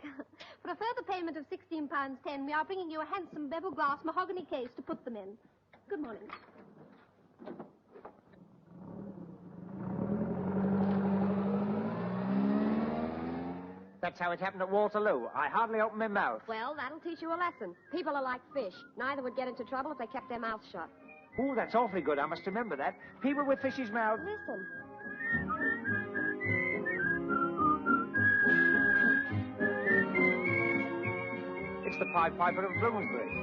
Speaker 9: For a further payment of £16.10, we are bringing you a handsome bevel glass mahogany case to put them in. Good morning.
Speaker 7: That's how it happened at Waterloo. I hardly opened my mouth.
Speaker 12: Well, that'll teach you a lesson. People are like fish. Neither would get into trouble if they kept their mouths shut.
Speaker 7: Oh, that's awfully good. I must remember that. People with fishes' mouths.
Speaker 12: Listen.
Speaker 7: It's the Pied Piper of Bloomsbury.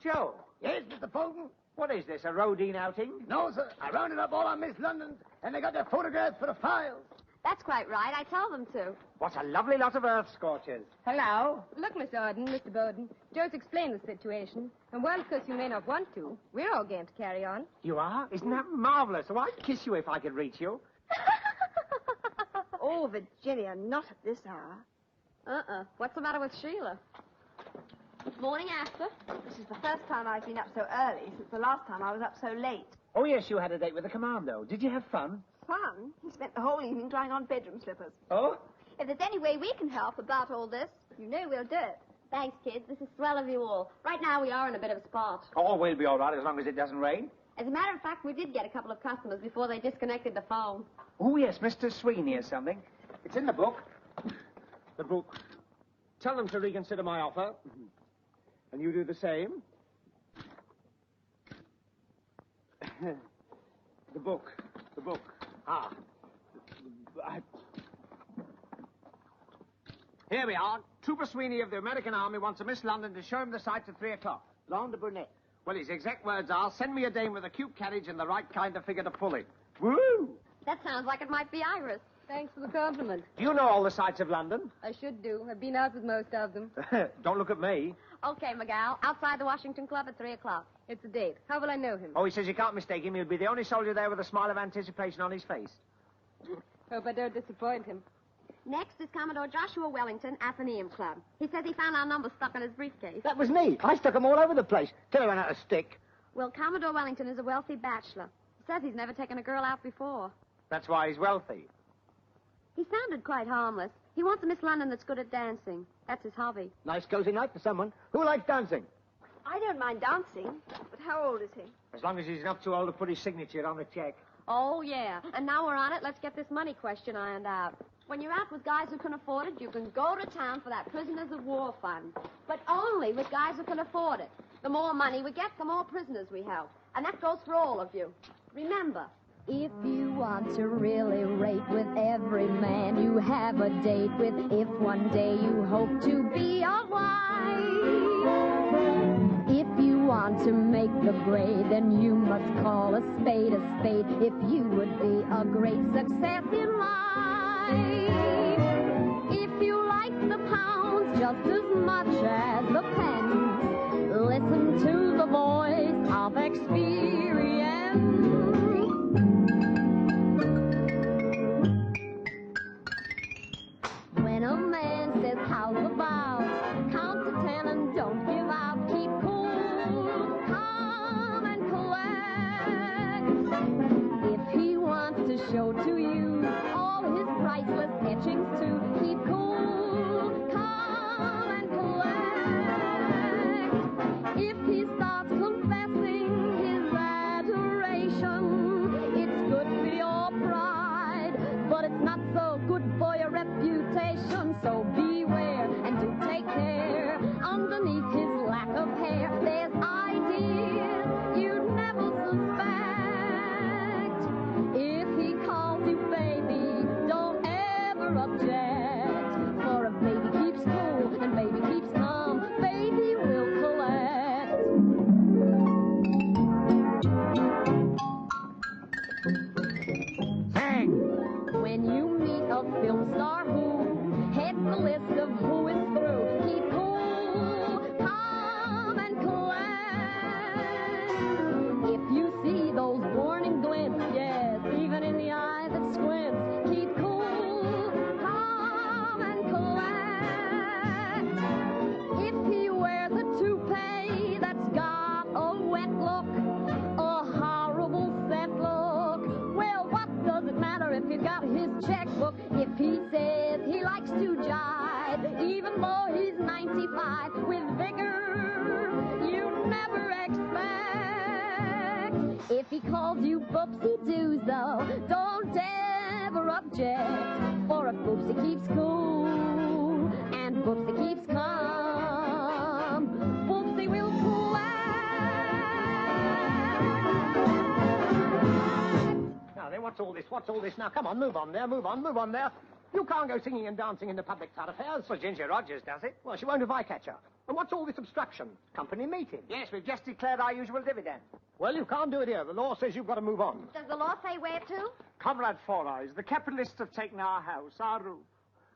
Speaker 7: Joe.
Speaker 18: Yes, Mr. Fulton?
Speaker 7: What is this, a Rodine outing?
Speaker 18: No, sir. I rounded up all our Miss Londons, and they got their photographs for the files.
Speaker 12: That's quite right. I tell them to.
Speaker 7: What a lovely lot of earth scorchers.
Speaker 10: Hello. Look, Miss Auden, Mr. Bowden. Joe's explained the situation. And while, of course, you may not want to, we're all game to carry on.
Speaker 7: You are? Isn't that marvelous? Oh, I'd kiss you if I could reach you.
Speaker 13: Oh, Virginia, not at this hour.
Speaker 10: What's the matter with Sheila?
Speaker 12: Morning after.
Speaker 13: This is the first time I've been up so early since the last time I was up so late.
Speaker 7: Oh, yes, you had a date with the commando. Did you have fun?
Speaker 13: Fun? He spent the whole evening trying on bedroom slippers.
Speaker 7: Oh?
Speaker 9: If there's any way we can help about all this, you know we'll do it.
Speaker 12: Thanks, kids. This is swell of you all. Right now, we are in a bit of a spot.
Speaker 7: Oh, we'll be all right as long as it doesn't rain.
Speaker 12: As a matter of fact, we did get a couple of customers before they disconnected the phone.
Speaker 7: Oh, yes, Mr. Sweeney or something. It's in the book. The book. Tell them to reconsider my offer. And you do the same. The book. The book. Ah. Here we are. Trooper Sweeney of the American Army wants a Miss London to show him the sights at 3 o'clock. Blonde or brunette? Well, his exact words are, send me a dame with a cute carriage and the right kind of figure to pull it. Woo!
Speaker 12: That sounds like it might be Iris.
Speaker 10: Thanks for the compliment.
Speaker 7: Do you know all the sights of London?
Speaker 10: I should do. I've been out with most of them.
Speaker 7: Don't look at me.
Speaker 12: Okay, McGowl. Outside the Washington Club at 3 o'clock.
Speaker 10: It's a date. How will I know him?
Speaker 7: Oh, he says you can't mistake him. He'll be the only soldier there with a smile of anticipation on his face.
Speaker 10: Hope I don't disappoint him.
Speaker 12: Next is Commodore Joshua Wellington, Athenaeum Club. He says he found our number stuck in his briefcase.
Speaker 6: That was me. I stuck them all over the place till I ran out of stick.
Speaker 12: Well, Commodore Wellington is a wealthy bachelor. He says he's never taken a girl out before.
Speaker 7: That's why he's wealthy.
Speaker 12: He sounded quite harmless. He wants a Miss London that's good at dancing. That's his hobby.
Speaker 6: Nice cozy night for someone. Who likes dancing?
Speaker 13: I don't mind dancing, but how old is he?
Speaker 7: As long as he's not too old to put his signature on the check.
Speaker 12: Oh, yeah. And now we're on it, let's get this money question ironed out. When you're out with guys who can afford it, you can go to town for that prisoners of war fund. But only with guys who can afford it. The more money we get, the more prisoners we help. And that goes for all of you. Remember,
Speaker 5: if you want to really rate with every man you have a date with, if one day you hope to be a wife, if you want to make the grade, then you must call a spade a spade. If you would be a great success in life, if you like the pounds just as much as the pence, listen to the voice of experience. When a man says, how's about, count to 10 and don't give out. Keep cool, calm and collect. If he wants to show to you all his priceless etchings too, keep cool, calm and collect. his checkbook if he says he likes to jive. Even though he's 95, with vigor you never expect. If he calls you Boopsy-Doos, though, don't ever object. For if Boopsy keeps cool and Boopsy keeps calm, Boopsy will
Speaker 7: Now then, what's all this? What's all this? Now, come on, move on there, move on there. You can't go singing and dancing in the public thoroughfares.
Speaker 19: Well, Ginger Rogers does it.
Speaker 7: Well, she won't if I catch her. And what's all this obstruction? Company meeting.
Speaker 19: Yes, we've just declared our usual dividend.
Speaker 7: Well, you can't do it here. The law says you've got to move on.
Speaker 12: Does the law say where to?
Speaker 8: Comrade Four Eyes, the capitalists have taken our house, our roof.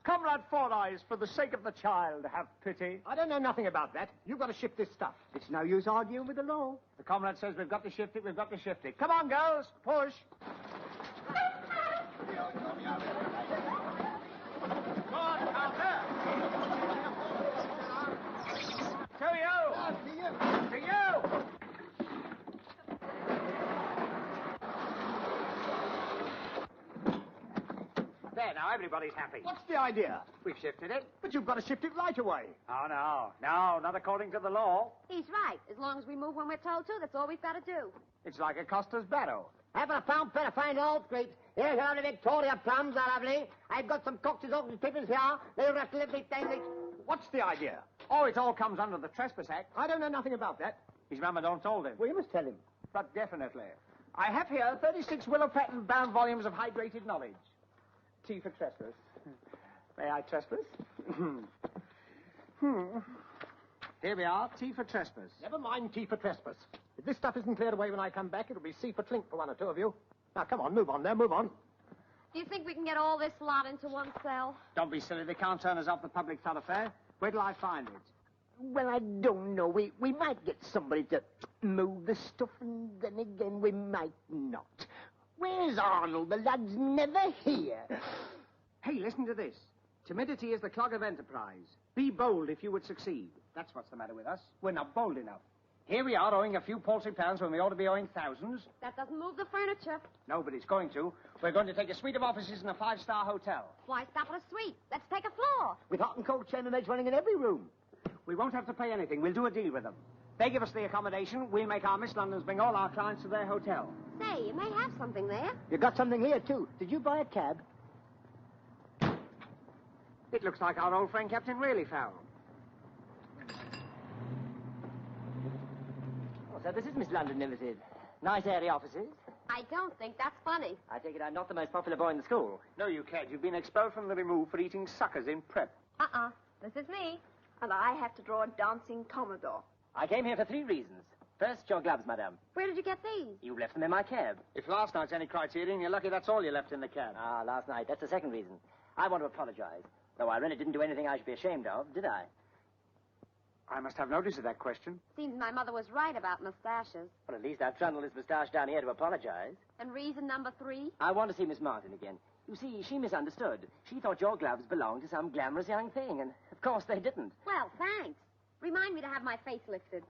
Speaker 8: Comrade Four Eyes, for the sake of the child, have pity.
Speaker 7: I don't know nothing about that. You've got to shift this stuff.
Speaker 8: It's no use arguing with the law. The comrade says we've got to shift it, we've got to shift it. Come on, girls, push.
Speaker 19: To you! To you! There, now, everybody's happy.
Speaker 7: What's the idea?
Speaker 19: We've shifted it.
Speaker 7: But you've got to shift it right away.
Speaker 19: Oh, no, not according to the law.
Speaker 12: He's right. As long as we move when we're told to, that's all we've got to do.
Speaker 19: It's like a Costa's barrow.
Speaker 6: Have a pound for fine old grapes. Here's lovely Victoria plums, are lovely. I've got some cocktails off the pippins here. They rattle every time they...
Speaker 7: What's the idea?
Speaker 19: Oh, it all comes under the Trespass Act.
Speaker 7: I don't know nothing about that.
Speaker 19: His mamma don't told him.
Speaker 6: Well, you must tell him.
Speaker 19: But definitely. I have here 36 willow pattern bound volumes of hydrated knowledge. Tea for trespass. May I trespass? Here we are, tea for trespass.
Speaker 7: Never mind tea for trespass. If this stuff isn't cleared away when I come back, it'll be C for clink for one or two of you. Now, come on, move on there, move on.
Speaker 12: Do you think we can get all this lot into one cell?
Speaker 19: Don't be silly. They can't turn us off the public thoroughfare. Where till I find it?
Speaker 6: Well, I don't know. We might get somebody to move the stuff, and then again we might not. Where's Arnold? The lad's never here.
Speaker 19: Hey, listen to this. Timidity is the clog of enterprise. Be bold if you would succeed. That's what's the matter with us. We're not bold enough. Here we are owing a few paltry pounds when we ought to be owing thousands.
Speaker 12: That doesn't move the furniture.
Speaker 19: Nobody's going to. We're going to take a suite of offices in a 5-star hotel.
Speaker 12: Why stop at a suite? Let's take a floor.
Speaker 6: With hot and cold chambermaids running in every room.
Speaker 19: We won't have to pay anything. We'll do a deal with them. They give us the accommodation. We'll make our Miss Londons bring all our clients to their hotel.
Speaker 12: Say, you may have something there.
Speaker 6: You got something here, too. Did you buy a cab?
Speaker 19: It looks like our old friend Captain Really Fowl.
Speaker 3: Oh, so this is Miss London Ltd. Nice airy offices.
Speaker 12: I don't think that's funny.
Speaker 3: I take it I'm not the most popular boy in the school.
Speaker 19: No, you can't. You've been expelled from the remove for eating suckers in prep.
Speaker 12: This is me.
Speaker 13: And I have to draw a dancing Commodore.
Speaker 3: I came here for 3 reasons. First, your gloves, madame.
Speaker 12: Where did you get these?
Speaker 3: You left them in my cab.
Speaker 19: If last night's any criterion, you're lucky that's all you left in the cab.
Speaker 3: Ah, last night. That's the second reason. I want to apologize. Though I really didn't do anything I should be ashamed of, did I?
Speaker 19: I must have notice of that question.
Speaker 12: Seems my mother was right about mustaches.
Speaker 3: Well, at least I've trundled this moustache down here to apologize.
Speaker 12: And reason number 3?
Speaker 3: I want to see Miss Martin again. You see, she misunderstood. She thought your gloves belonged to some glamorous young thing, and of course they didn't.
Speaker 12: Well, thanks. Remind me to have my face lifted.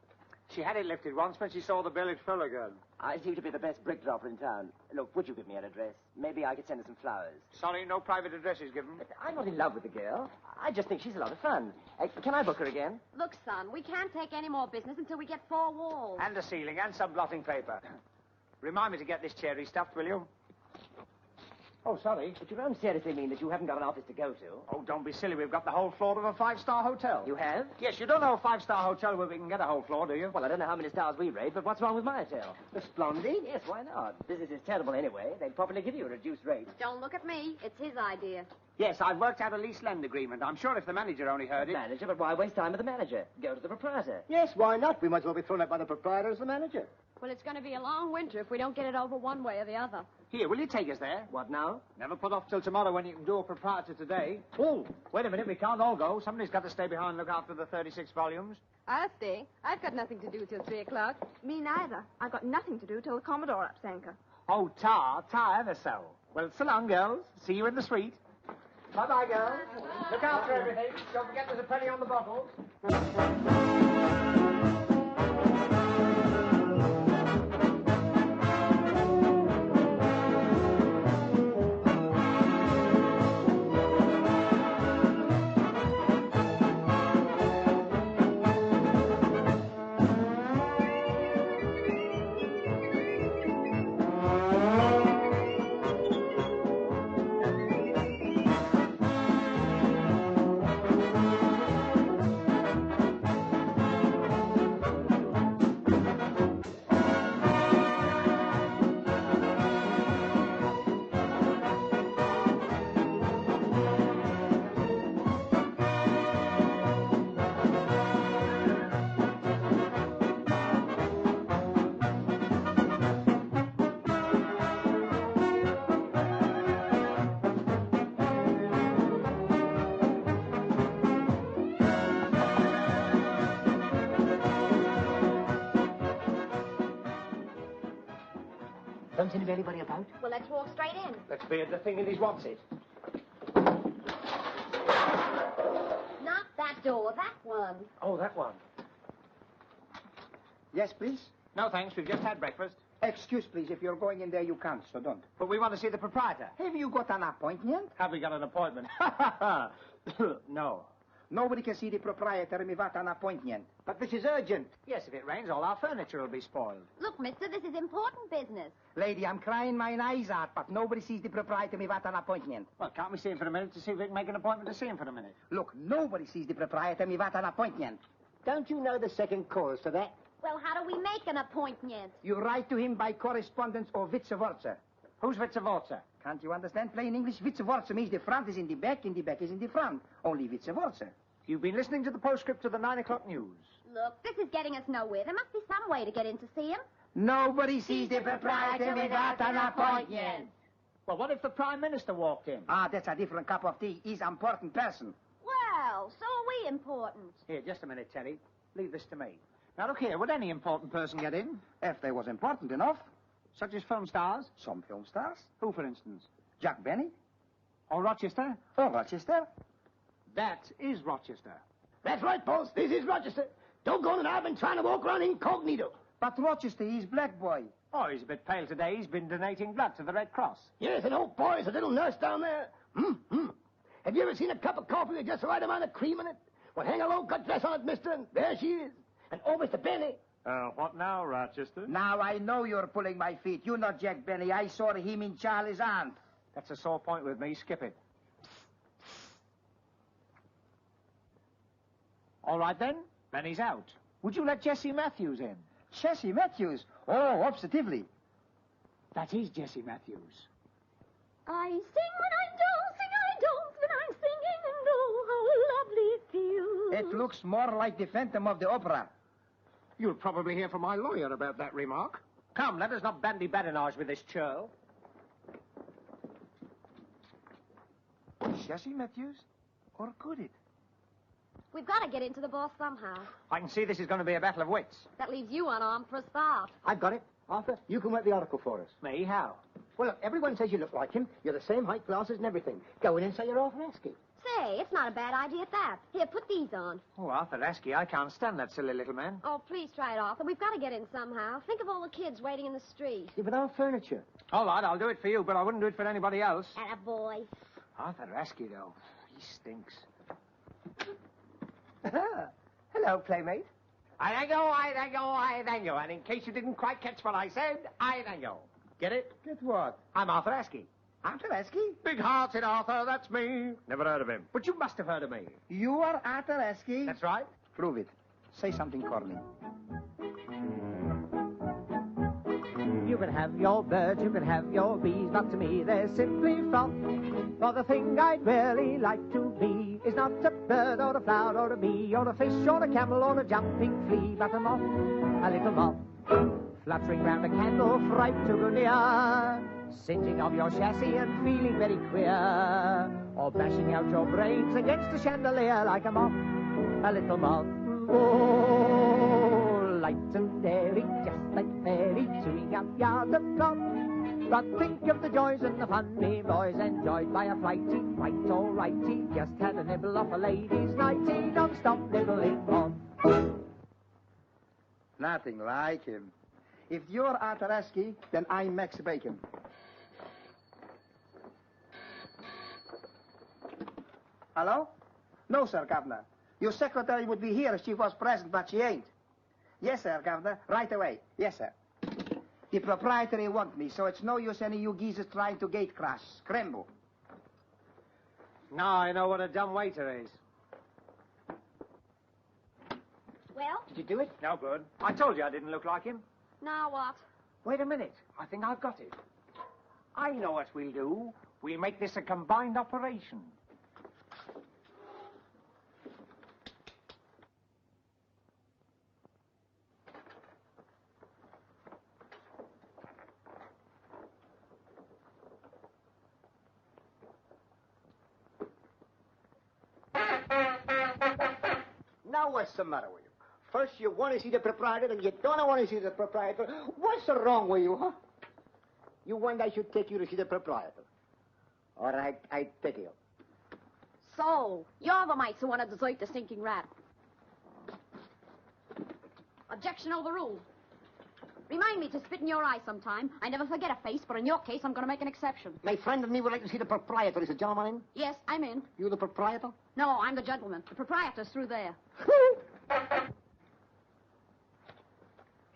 Speaker 19: She had it lifted once when she saw the bill at Fullergan.
Speaker 3: I seem to be the best brick dropper in town. Look, would you give me her address? Maybe I could send her some flowers.
Speaker 19: Sorry, no private addresses given.
Speaker 3: But I'm not in love with the girl. I just think she's a lot of fun. Can I book her again?
Speaker 12: Look, son, we can't take any more business until we get 4 walls.
Speaker 19: And a ceiling and some blotting paper. Remind me to get this cherry stuffed, will you?
Speaker 3: Oh, sorry, but you don't seriously mean that you haven't got an office to go to?
Speaker 19: Oh, don't be silly. We've got the whole floor of a 5-star hotel.
Speaker 3: You have?
Speaker 19: Yes, you don't know a 5-star hotel where we can get a whole floor, do you?
Speaker 3: Well, I don't know how many stars we rate, but what's wrong with my hotel?
Speaker 19: Splendid.
Speaker 3: Yes, why not? Business is terrible anyway. They'd probably give you a reduced rate.
Speaker 12: Don't look at me. It's his idea.
Speaker 19: Yes, I've worked out a lease-lend agreement. I'm sure if the manager only heard it...
Speaker 3: Manager? But why waste time with the manager? Go to the proprietor.
Speaker 6: Yes, why not? We might as well be thrown out by the proprietor as the manager.
Speaker 9: Well, it's going to be a long winter if we don't get it over one way or the other.
Speaker 19: Here, will you take us there?
Speaker 3: What now?
Speaker 19: Never put off till tomorrow when you can do a proprietor today. Oh, wait a minute. We can't all go. Somebody's got to stay behind and look after the 36 volumes.
Speaker 10: I'll stay. I've got nothing to do till 3 o'clock.
Speaker 13: Me neither. I've got nothing to do till the Commodore ups anchor.
Speaker 19: Oh, tar ever so. Well, so long, girls. See you in the suite. Bye-bye, girls. Look after everything. Don't forget there's a penny on the bottle.
Speaker 6: Don't seem to be anybody about.
Speaker 12: Well, let's walk straight in.
Speaker 7: Let's be at the thing in his what's it.
Speaker 12: Not that door, that one.
Speaker 7: Oh, that one.
Speaker 19: Yes, please?
Speaker 7: No, thanks. We've just had breakfast.
Speaker 19: Excuse, please. If you're going in there, you can't, so don't.
Speaker 7: But we want to see the proprietor.
Speaker 19: Have you got an appointment?
Speaker 7: Have we got an appointment? No.
Speaker 19: Nobody can see the proprietor without an appointment.
Speaker 6: But this is urgent.
Speaker 7: Yes, if it rains, all our furniture will be spoiled.
Speaker 12: Look, mister, this is important business.
Speaker 19: Lady, I'm crying my eyes out, but nobody sees the proprietor without an appointment.
Speaker 7: Well, can't we see him for a minute to see if we can make an appointment to see him for a minute?
Speaker 19: Look, nobody sees the proprietor without an appointment.
Speaker 6: Don't you know the second cause for that?
Speaker 12: Well, how do we make an appointment?
Speaker 19: You write to him by correspondence or vice versa.
Speaker 7: Who's vice versa?
Speaker 19: Can't you understand plain English? Vice versa means the front is in the back is in the front. Only vice versa.
Speaker 7: You've been listening to the postscript of the 9 o'clock news.
Speaker 12: Look, this is getting us nowhere. There must be some way to get in to see him.
Speaker 19: Nobody sees the proprietor without an appointment.
Speaker 7: Well, what if the Prime Minister walked in?
Speaker 19: Ah, that's a different cup of tea. He's an important person.
Speaker 12: Well, so are we important.
Speaker 7: Here, just a minute, Teddy. Leave this to me. Now, look here. Would any important person get in?
Speaker 19: If they was important enough.
Speaker 7: Such as film stars?
Speaker 19: Some film stars.
Speaker 7: Who, for instance?
Speaker 19: Jack Benny.
Speaker 7: Or Rochester?
Speaker 19: Or Rochester.
Speaker 7: That is Rochester.
Speaker 6: That's right, boss. This is Rochester. Doggone it, I've been trying to walk around incognito.
Speaker 19: But Rochester, he's black boy.
Speaker 7: Oh, he's a bit pale today. He's been donating blood to the Red Cross.
Speaker 6: Yes, and old boy's a little nurse down there. Have you ever seen a cup of coffee with just the right amount of cream in it? Well, hang a low-cut dress on it, mister, and there she is. And oh, Mr. Benny.
Speaker 2: What now, Rochester?
Speaker 19: Now I know you're pulling my feet. You're not Jack Benny. I saw him in Charlie's aunt.
Speaker 7: That's a sore point with me. Skip it. All right, then. Benny's out. Would you let Jessie Matthews in?
Speaker 19: Jessie Matthews? Oh, positively.
Speaker 7: That is Jessie Matthews.
Speaker 5: I sing when I'm dancing, I dance when I'm singing, and oh, how lovely it feels.
Speaker 19: It looks more like the Phantom of the Opera.
Speaker 7: You'll probably hear from my lawyer about that remark. Come, let us not bandy badinage with this churl.
Speaker 19: Jessie Matthews? Or could it?
Speaker 12: We've got to get into the boss somehow.
Speaker 7: I can see this is going to be a battle of wits.
Speaker 12: That leaves you unarmed for a start.
Speaker 6: I've got it. Arthur, you can write the article for us.
Speaker 7: Me? How?
Speaker 6: Well, look, everyone says you look like him. You're the same height, glasses, and everything. Go in and say you're Arthur Esky.
Speaker 12: Say, it's not a bad idea at that. Here, put these on.
Speaker 7: Oh, Arthur Lasky, I can't stand that silly little man.
Speaker 12: Oh, please try it, Arthur. We've got to get in somehow. Think of all the kids waiting in the street.
Speaker 6: Yeah, but our furniture.
Speaker 7: All right, I'll do it for you, but I wouldn't do it for anybody else.
Speaker 12: Attaboy.
Speaker 7: Arthur Lasky, though, he stinks.
Speaker 6: Hello, playmate.
Speaker 7: I thank you. And in case you didn't quite catch what I said, I thank you. Get it?
Speaker 19: Get what?
Speaker 7: I'm Arthur Lasky.
Speaker 19: Arthur Esky?
Speaker 7: Big-hearted Arthur, that's me.
Speaker 2: Never heard of him.
Speaker 7: But you must have heard of me.
Speaker 19: You are Arthur Esky?
Speaker 7: That's right.
Speaker 19: Prove it. Say something corny.
Speaker 8: You can have your birds, you can have your bees, but to me they're simply froth. For the thing I'd really like to be is not a bird or a flower or a bee or a fish or a camel or a jumping flea, but a moth, a little moth, fluttering round a candle, fright to go near, singeing of your chassis and feeling very queer, or bashing out your brains against a chandelier like a moth, a little moth. Oh, light and airy, just like fairy, chewing up yards of cloth. But think of the joys and the fun me boys enjoyed by a flighty, right or righty. Just had a nibble off a lady's nighty, non-stop nibbling on.
Speaker 19: Nothing like him. If you're Arthur Esky, then I'm Max Bacon. Hello? No, sir, Governor. Your secretary would be here if she was present, but she ain't. Yes, sir, Governor. Right away. Yes, sir. The proprietary want me, so it's no use any you geezers trying to gate crash. Scramble.
Speaker 7: Now I know what a dumb waiter is.
Speaker 12: Well?
Speaker 6: Did you do it?
Speaker 7: No good. I told you I didn't look like him.
Speaker 12: Now what?
Speaker 7: Wait a minute. I think I've got it. I know what we'll do. We'll make this a combined operation.
Speaker 6: Now what's the matter with you? First you want to see the proprietor, and you don't want to see the proprietor. What's wrong with you, huh? You want I should take you to see the proprietor. All right, I take you.
Speaker 20: So, you're the mites who want to desert the stinking rat. Objection overruled. Remind me to spit in your eye sometime. I never forget a face, but in your case, I'm going to make an exception.
Speaker 6: My friend and me would like to see the proprietor. Is the gentleman in?
Speaker 20: Yes, I'm in.
Speaker 6: You the proprietor?
Speaker 20: No, I'm the gentleman. The proprietor's through there.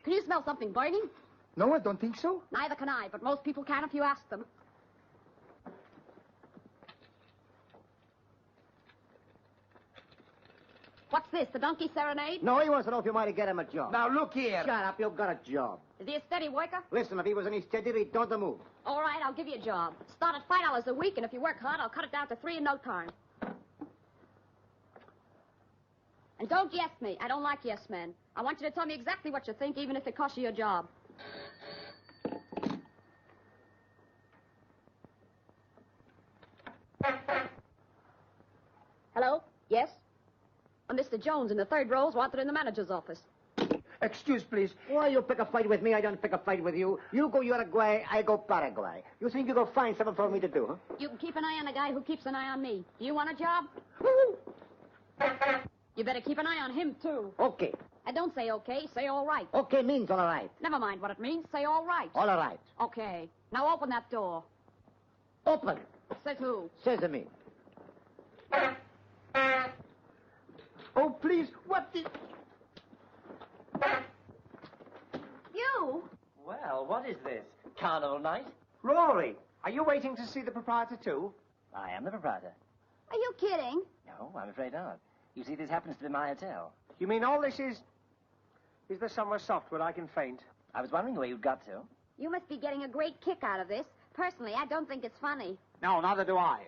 Speaker 20: Can you smell something burning?
Speaker 6: No, I don't think so.
Speaker 20: Neither can I, but most people can if you ask them. What's this, the donkey serenade?
Speaker 6: No, he wants to know if you might get him a job.
Speaker 18: Now, look here.
Speaker 6: Shut up, you've got a job.
Speaker 20: Is he a steady worker?
Speaker 6: Listen, if he was any steadier, he'd don't move.
Speaker 20: All right, I'll give you a job. Start at $5 a week, and if you work hard, I'll cut it down to $3 in no time. And don't yes me. I don't like yes men. I want you to tell me exactly what you think, even if it costs you your job. Hello? Yes? Mr. Jones in the third row is wanted in the manager's office.
Speaker 6: Excuse, please. Why you pick a fight with me? I don't pick a fight with you. You go Uruguay, I go Paraguay. You think you go find something for me to do, huh?
Speaker 20: You can keep an eye on the guy who keeps an eye on me. Do you want a job? You better keep an eye on him, too.
Speaker 6: Okay.
Speaker 20: And don't say okay, say all right.
Speaker 6: Okay means all right.
Speaker 20: Never mind what it means, say all right.
Speaker 6: All right.
Speaker 20: Okay. Now open that door.
Speaker 6: Open.
Speaker 20: Says who?
Speaker 6: Says to me.
Speaker 18: Oh, please, what the...
Speaker 20: You?
Speaker 3: Well, what is this? Carnival night?
Speaker 7: Rory, are you waiting to see the proprietor, too?
Speaker 3: I am the proprietor.
Speaker 20: Are you kidding?
Speaker 3: No, I'm afraid not. You see, this happens to be my hotel.
Speaker 7: You mean all this is... Is there somewhere soft where I can faint?
Speaker 3: I was wondering where you'd got to.
Speaker 20: You must be getting a great kick out of this. Personally, I don't think it's funny.
Speaker 7: No, neither do I.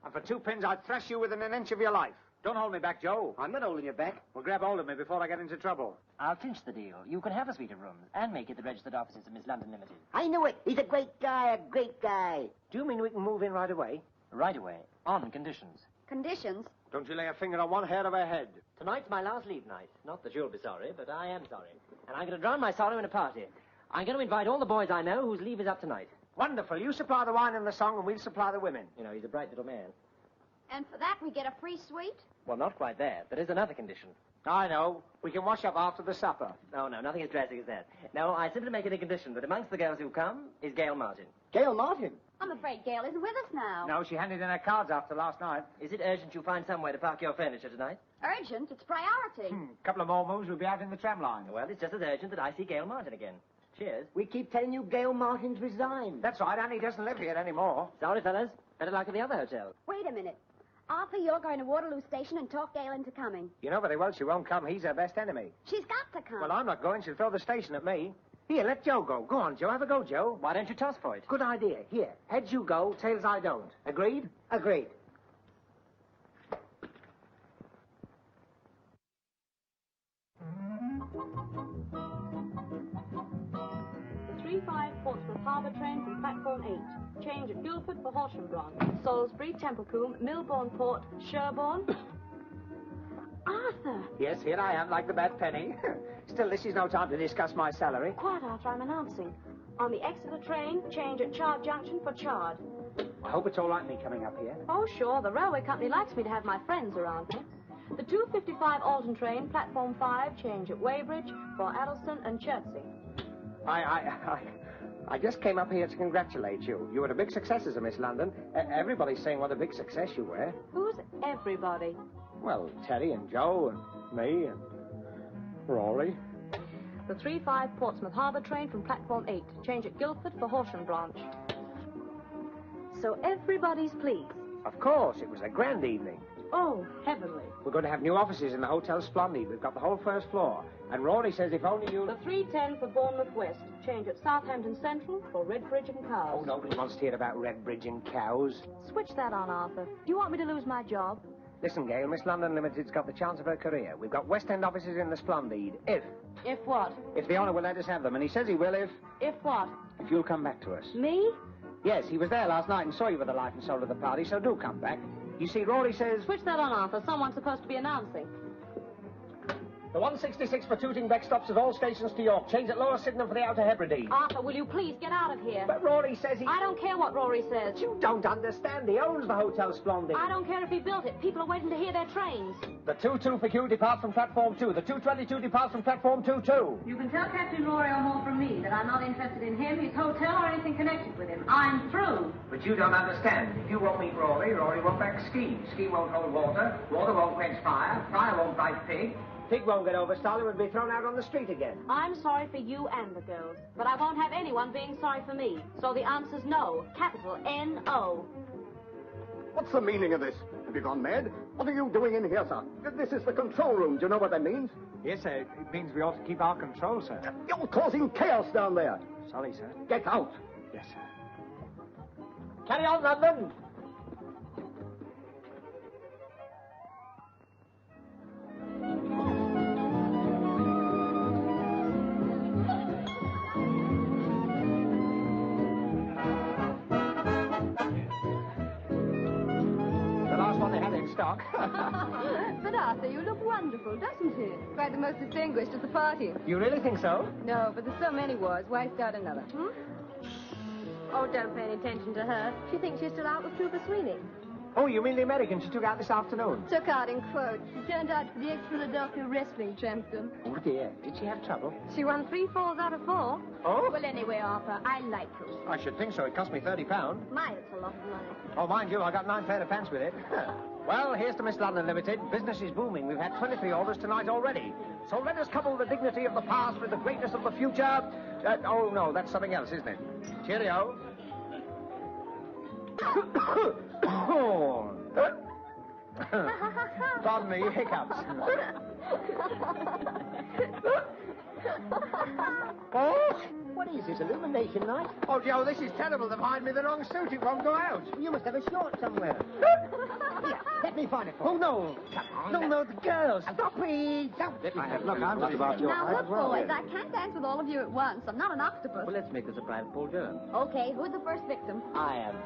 Speaker 7: And for 2 pins, I'd thrash you within an inch of your life. Don't hold me back, Joe.
Speaker 6: I'm not holding you back.
Speaker 7: Well, grab hold of me before I get into trouble.
Speaker 3: I'll clinch the deal. You can have a suite of rooms and make it the registered offices of Miss London Ltd.
Speaker 6: I knew it. He's a great guy, a great guy.
Speaker 7: Do you mean we can move in right away?
Speaker 3: Right away, on conditions.
Speaker 20: Conditions?
Speaker 7: Don't you lay a finger on one hair of her head.
Speaker 3: Tonight's my last leave night. Not that you'll be sorry, but I am sorry. And I'm going to drown my sorrow in a party. I'm going to invite all the boys I know whose leave is up tonight.
Speaker 7: Wonderful. You supply the wine and the song, and we'll supply the women.
Speaker 3: You know, he's a bright little man.
Speaker 20: And for that, we get a free suite?
Speaker 3: Well, not quite there. There is another condition.
Speaker 7: I know. We can wash up after the supper.
Speaker 3: No, nothing as drastic as that. No, I simply make it a condition that amongst the girls who come is Gail Martin.
Speaker 6: Gail Martin?
Speaker 20: I'm afraid Gail isn't with us now.
Speaker 7: No, she handed in her cards after last night.
Speaker 3: Is it urgent you find somewhere to park your furniture tonight?
Speaker 20: Urgent? It's priority.
Speaker 7: Couple of more moves, we'll be out in the tram line.
Speaker 3: Well, it's just as urgent that I see Gail Martin again. Cheers.
Speaker 6: We keep telling you Gail Martin's resigned.
Speaker 7: That's right, and he doesn't live here anymore.
Speaker 3: Sorry, fellas. Better luck at the other hotel.
Speaker 20: Wait a minute. Arthur, you're going to Waterloo Station and talk Gail into coming.
Speaker 7: You know very well she won't come. He's her best enemy.
Speaker 20: She's got to come.
Speaker 7: Well, I'm not going. She'll throw the station at me. Here, let Joe go. Go on, Joe. Have a go, Joe.
Speaker 3: Why don't you toss for it?
Speaker 7: Good idea. Here, heads you go, tails I don't. Agreed?
Speaker 6: Agreed.
Speaker 17: The 3-5 Portsmouth Harbour train from platform 8. Change at Guildford for Horsham Branch. Salisbury, Templecombe, Milbourne Port, Sherborne. Arthur!
Speaker 7: Yes, here I am, like the bad penny. Still, this is no time to discuss my salary.
Speaker 17: Quiet, Arthur, I'm announcing. On the Exeter train, change at Chard Junction for Chard.
Speaker 7: I hope it's all right, me coming up here.
Speaker 17: Oh, sure, the railway company likes me to have my friends around me. The 2:55 Alton train, platform 5, change at Weybridge for Addleston and Chertsey.
Speaker 7: I just came up here to congratulate you. You were a big success as a Miss London. Everybody's saying what a big success you were.
Speaker 17: Who's everybody?
Speaker 7: Well, Terry and Joe and me and Rory.
Speaker 17: The 3-5 Portsmouth Harbour train from platform 8. Change at Guildford for Horsham Branch. So everybody's pleased.
Speaker 7: Of course, it was a grand evening.
Speaker 17: Oh, heavenly.
Speaker 7: We're going to have new offices in the Hotel Splendid. We've got the whole first floor. And Rory says if only you...
Speaker 17: The 3:10 for Bournemouth West. Change at Southampton Central for Redbridge and Cows.
Speaker 7: Oh, nobody wants to hear about Redbridge and Cows.
Speaker 17: Switch that on, Arthur. Do you want me to lose my job?
Speaker 7: Listen, Gail, Miss London Limited's got the chance of her career. We've got West End offices in the Splendid.
Speaker 17: If what?
Speaker 7: If the owner will let us have them. And he says he will
Speaker 17: If what?
Speaker 7: If you'll come back to us.
Speaker 17: Me?
Speaker 7: Yes, he was there last night and saw you with the life and soul of the party, so do come back. You see, Rory says...
Speaker 17: Switch that on, Arthur. Someone's supposed to be announcing.
Speaker 7: The 166 for Tooting Beck stops at all stations to York. Change at Lower Sydenham for the Outer Hebrides.
Speaker 17: Arthur, will you please get out of here?
Speaker 7: But Rory says he...
Speaker 17: I don't care what Rory says.
Speaker 7: You don't understand. He owns the Hotel Splendid.
Speaker 17: I don't care if he built it. People are waiting to hear their trains.
Speaker 7: The 22 for Q departs from platform 2. The 222 departs from platform 2 too.
Speaker 17: You can tell Captain Rory O'Hall from me that I'm not interested in him, his hotel, or anything connected with him. I'm through.
Speaker 7: But you don't understand. If you won't meet Rory, Rory won't back Ski. Ski won't hold water. Water won't quench fire. Fire won't bite Pig. Pig won't get over Stalin and be thrown out on the street again.
Speaker 17: I'm sorry for you and the girls, but I won't have anyone being sorry for me. So the answer's no. Capital N-O.
Speaker 18: What's the meaning of this? Have you gone mad? What are you doing in here, sir? This is the control room. Do you know what that means?
Speaker 7: Yes, sir. It means we ought to keep our control, sir.
Speaker 18: You're causing chaos down there.
Speaker 7: Sorry, sir.
Speaker 18: Get out.
Speaker 7: Yes, sir. Carry on, London. Stock.
Speaker 10: But Arthur, you look wonderful, doesn't he? Quite the most distinguished at the party.
Speaker 7: You really think so?
Speaker 10: No, but there's so many wars. Why start another?
Speaker 9: Oh, don't pay any attention to her. She thinks you're still out with Cooper Sweeney.
Speaker 7: Oh, you mean the American she took out this afternoon?
Speaker 9: Took out in quotes. She turned out to be the ex-Philadelphia wrestling champion.
Speaker 7: Oh, dear. Did she have trouble?
Speaker 9: She won 3 falls out of 4.
Speaker 7: Oh?
Speaker 9: Well, anyway, Arthur, I like her.
Speaker 7: I should think so. It cost me £30.
Speaker 9: My, it's a lot of money.
Speaker 7: Oh, mind you, I got 9 pair of pants with it. Well, here's to Miss London Limited. Business is booming. We've had 23 orders tonight already. So let us couple the dignity of the past with the greatness of the future. Oh, no, that's something else, isn't it? Cheerio. Pardon me, hiccups.
Speaker 6: Oh? What is this, illumination night?
Speaker 7: Oh, Joe, this is terrible. They've hired me the wrong suit. It won't go out.
Speaker 6: You must have a short somewhere. Here, let me find it for you.
Speaker 7: Oh, no.
Speaker 6: Come on.
Speaker 7: No, the girls.
Speaker 6: Stop it. Don't.
Speaker 7: Let me have look, I'm just about your
Speaker 9: Now,
Speaker 7: height
Speaker 9: look,
Speaker 7: as well.
Speaker 9: boys, I can't dance with all of you at once. I'm not an octopus.
Speaker 3: Well, let's make this a private Paul Durham.
Speaker 9: Okay, who's the first victim?
Speaker 3: I am.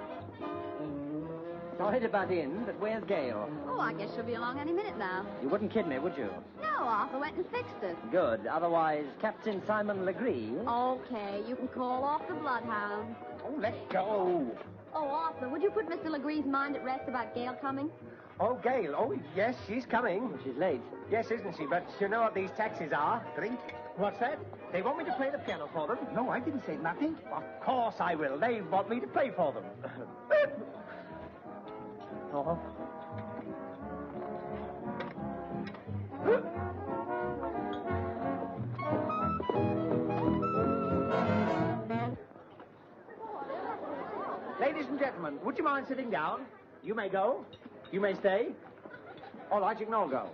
Speaker 3: Sorry to butt in, but where's Gail?
Speaker 9: Oh, I guess she'll be along any minute now.
Speaker 3: You wouldn't kid me, would you?
Speaker 9: No, Arthur went and fixed it.
Speaker 3: Good. Otherwise, Captain Simon Legree.
Speaker 9: Okay, you can call off the bloodhound.
Speaker 7: Oh, let go.
Speaker 9: Oh, Arthur, would you put Mr. Legree's mind at rest about Gail coming?
Speaker 7: Oh, Gail. Oh, yes, she's coming.
Speaker 3: She's late.
Speaker 7: Yes, isn't she? But you know what these taxis are? Drink. What's that? They want me to play the piano for them?
Speaker 18: No, I didn't say nothing.
Speaker 7: Of course I will. They want me to play for them. Oh. Ladies and gentlemen, would you mind sitting down? You may go. You may stay. All right, you can all go.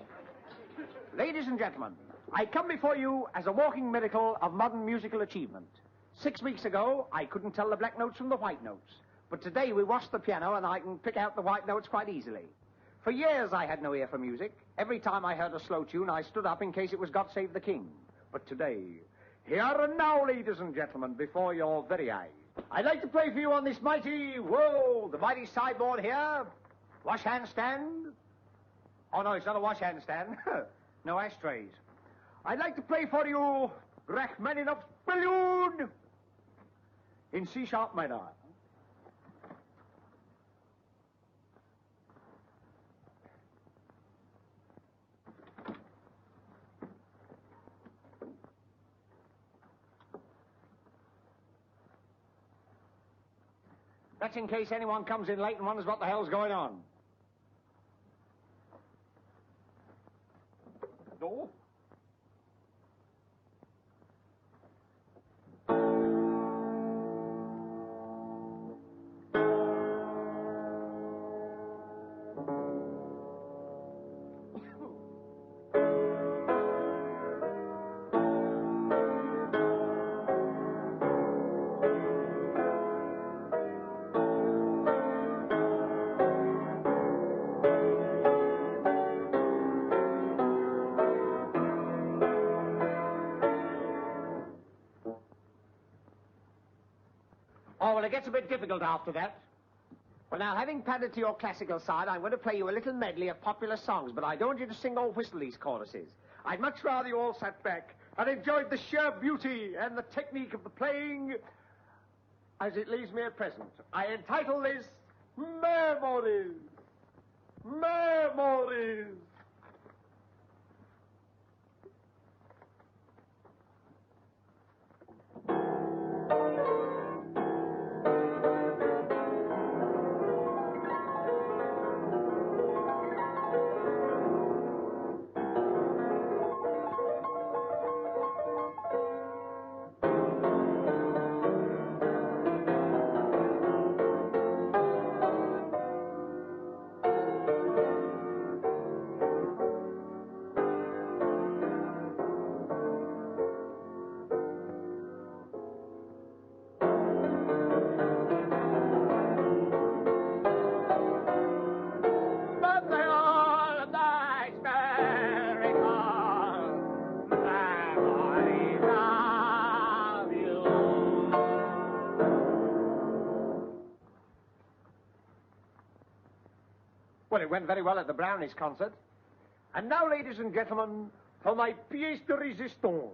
Speaker 7: Ladies and gentlemen, I come before you as a walking miracle of modern musical achievement. 6 weeks ago, I couldn't tell the black notes from the white notes. But today we washed the piano and I can pick out the white notes quite easily. For years I had no ear for music. Every time I heard a slow tune, I stood up in case it was God Save the King. But today, here and now, ladies and gentlemen, before your very eyes, I'd like to play for you on this mighty, whoa, the mighty sideboard here. Wash hand stand. Oh, no, it's not a wash hand stand. No ashtrays. I'd like to play for you Rachmaninoff's Prelude in C-sharp minor. That's in case anyone comes in late and wonders what the hell's going on. No? Oh, well, it gets a bit difficult after that. Well, now, having padded to your classical side, I'm going to play you a little medley of popular songs, but I don't want you to sing or whistle these choruses. I'd much rather you all sat back and enjoyed the sheer beauty and the technique of the playing as it leaves me at present. I entitle this Memories. Memories. Well, it went very well at the Brownies concert. And now, ladies and gentlemen, for my pièce de résistance.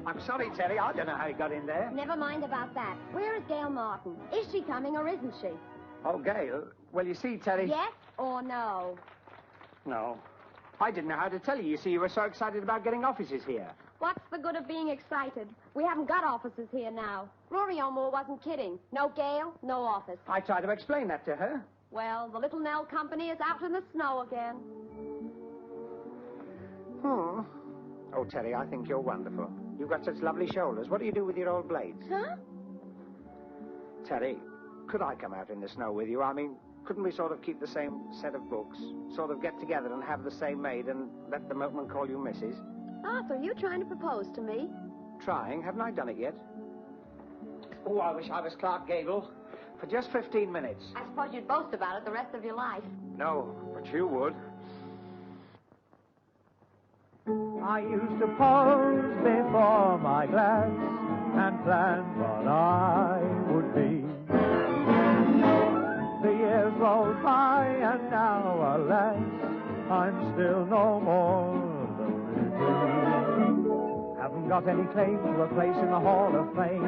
Speaker 7: I'm sorry, Terry. I don't know how he got in there.
Speaker 12: Never mind about that. Where is Gail Martin? Is she coming or isn't she?
Speaker 7: Oh, Gail. Well, you see, Terry...
Speaker 12: Yes or no?
Speaker 7: No. I didn't know how to tell you. You see, you were so excited about getting offices here.
Speaker 12: What's the good of being excited? We haven't got offices here now. Rory O'More wasn't kidding. No Gail, no office.
Speaker 7: I tried to explain that to her.
Speaker 12: Well, the Little Nell Company is out in the snow again.
Speaker 7: Oh, Terry, I think you're wonderful. You've got such lovely shoulders. What do you do with your old blades?
Speaker 12: Huh?
Speaker 7: Terry, could I come out in the snow with you? I mean, couldn't we sort of keep the same set of books? Sort of get together and have the same maid and let the milkman call you Mrs.?
Speaker 12: Arthur, you trying to propose to me?
Speaker 7: Trying? Haven't I done it yet? Oh, I wish I was Clark Gable. For just 15 minutes.
Speaker 12: I suppose you'd boast about it the rest of your life.
Speaker 7: No, but you would.
Speaker 8: I used to pose before my glass and plan what I would be. The years rolled by and now, alas, I'm still no more than me. Haven't got any claim to a place in the Hall of Fame.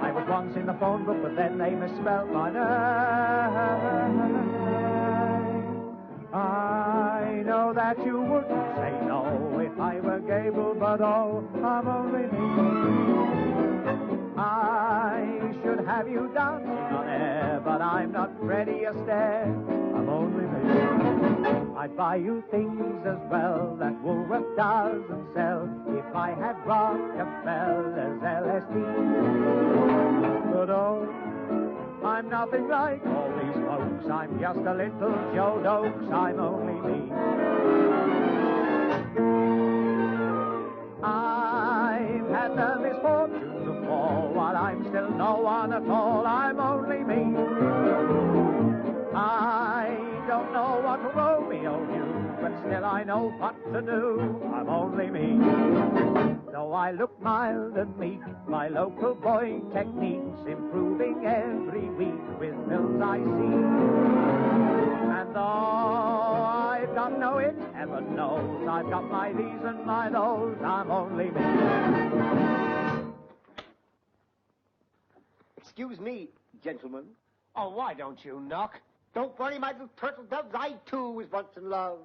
Speaker 8: I was once in the phone book, but then they misspelled my name. I know that you wouldn't say no if I were Gable, but oh, I'm only me. I should have you dancing on air, but I'm not Freddie Astaire. I'm only me. I'd buy you things as well that Woolworth doesn't sell if I had Rockefeller's LSD. But oh, I'm nothing like all these folks. I'm just a little Joe Dokes. I'm only me. I've had the misfortune to fall while I'm still no one at all. I'm only me. I don't know what Romeo knew, but still I know what to do. I'm only me. Though I look mild and meek, my local boy techniques improving every week with films I see. And though I've got no it, heaven knows, I've got my these and my those, I'm only me.
Speaker 6: Excuse me, gentlemen.
Speaker 7: Oh, why don't you knock?
Speaker 6: Don't worry, my little turtle doves. I, too, was once in love.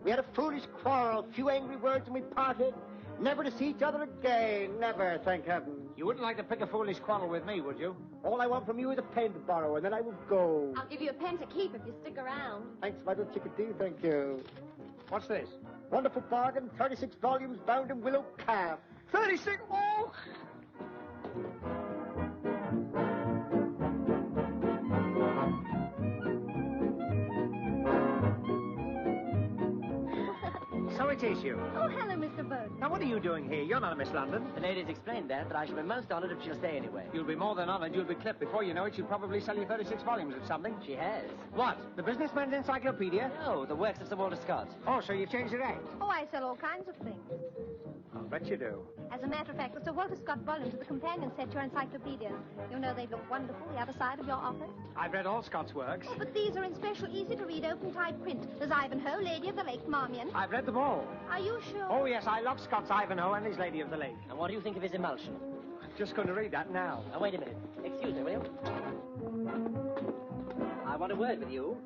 Speaker 6: We had a foolish quarrel, few angry words, and we parted. Never to see each other again. Never, thank heaven.
Speaker 7: You wouldn't like to pick a foolish quarrel with me, would you?
Speaker 6: All I want from you is a pen to borrow, and then I will go.
Speaker 12: I'll give you a pen to keep if you stick around.
Speaker 6: Thanks, my little chickadee, thank you.
Speaker 7: What's this?
Speaker 6: Wonderful bargain, 36 volumes bound in willow calf.
Speaker 7: 36? Oh! So it is you.
Speaker 9: Oh, hello, Mr. Bowden.
Speaker 7: Now, what are you doing here? You're not a Miss London.
Speaker 3: The lady's explained that I shall be most honored if she'll stay anyway.
Speaker 7: You'll be more than honored. You'll be clipped. Before you know it, she'll probably sell you 36 volumes of something.
Speaker 3: She has.
Speaker 7: What? The Businessman's Encyclopedia?
Speaker 3: No, the works of Sir Walter Scott.
Speaker 7: Oh, so you've changed your act?
Speaker 9: Oh, I sell all kinds of things.
Speaker 7: I'll bet you do.
Speaker 9: As a matter of fact, the Sir Walter Scott volumes of the companion set your encyclopedias. You know they look wonderful the other side of your office.
Speaker 7: I've read all Scott's works.
Speaker 9: Oh, but these are in special, easy-to-read, open-type print. There's Ivanhoe, Lady of the Lake, Marmion.
Speaker 7: I've read them all.
Speaker 9: Are you sure?
Speaker 7: Oh, yes, I love Scott's Ivanhoe and his Lady of the Lake.
Speaker 3: And what do you think of his emulsion?
Speaker 7: I'm just going to read that now.
Speaker 3: Now, wait a minute. Excuse me, will you? I want a word with you.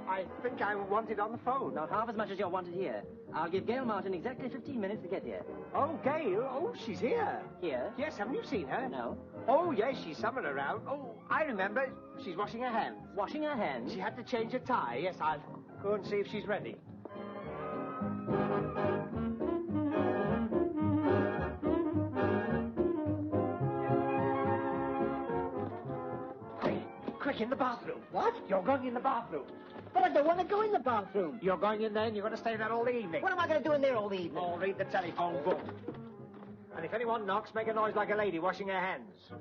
Speaker 7: I think I want it on the phone.
Speaker 3: Not half as much as you're wanted here. I'll give Gail Martin exactly 15 minutes to get here.
Speaker 7: Oh, Gail? Oh, she's here.
Speaker 3: Here?
Speaker 7: Yes, haven't you seen her?
Speaker 3: No.
Speaker 7: Oh, yes, she's somewhere around. Oh, I remember. She's washing her hands.
Speaker 3: Washing her hands?
Speaker 7: She had to change her tie. Yes, I'll go and see if she's ready. Quick, in the bathroom.
Speaker 6: What?
Speaker 7: You're going in the bathroom.
Speaker 6: But I don't want to go in the bathroom.
Speaker 7: You're going in there and you're going to stay there all the evening.
Speaker 6: What am I going to do in there all the evening?
Speaker 7: Oh, read the telephone book. And if anyone knocks, make a noise like a lady washing her hands.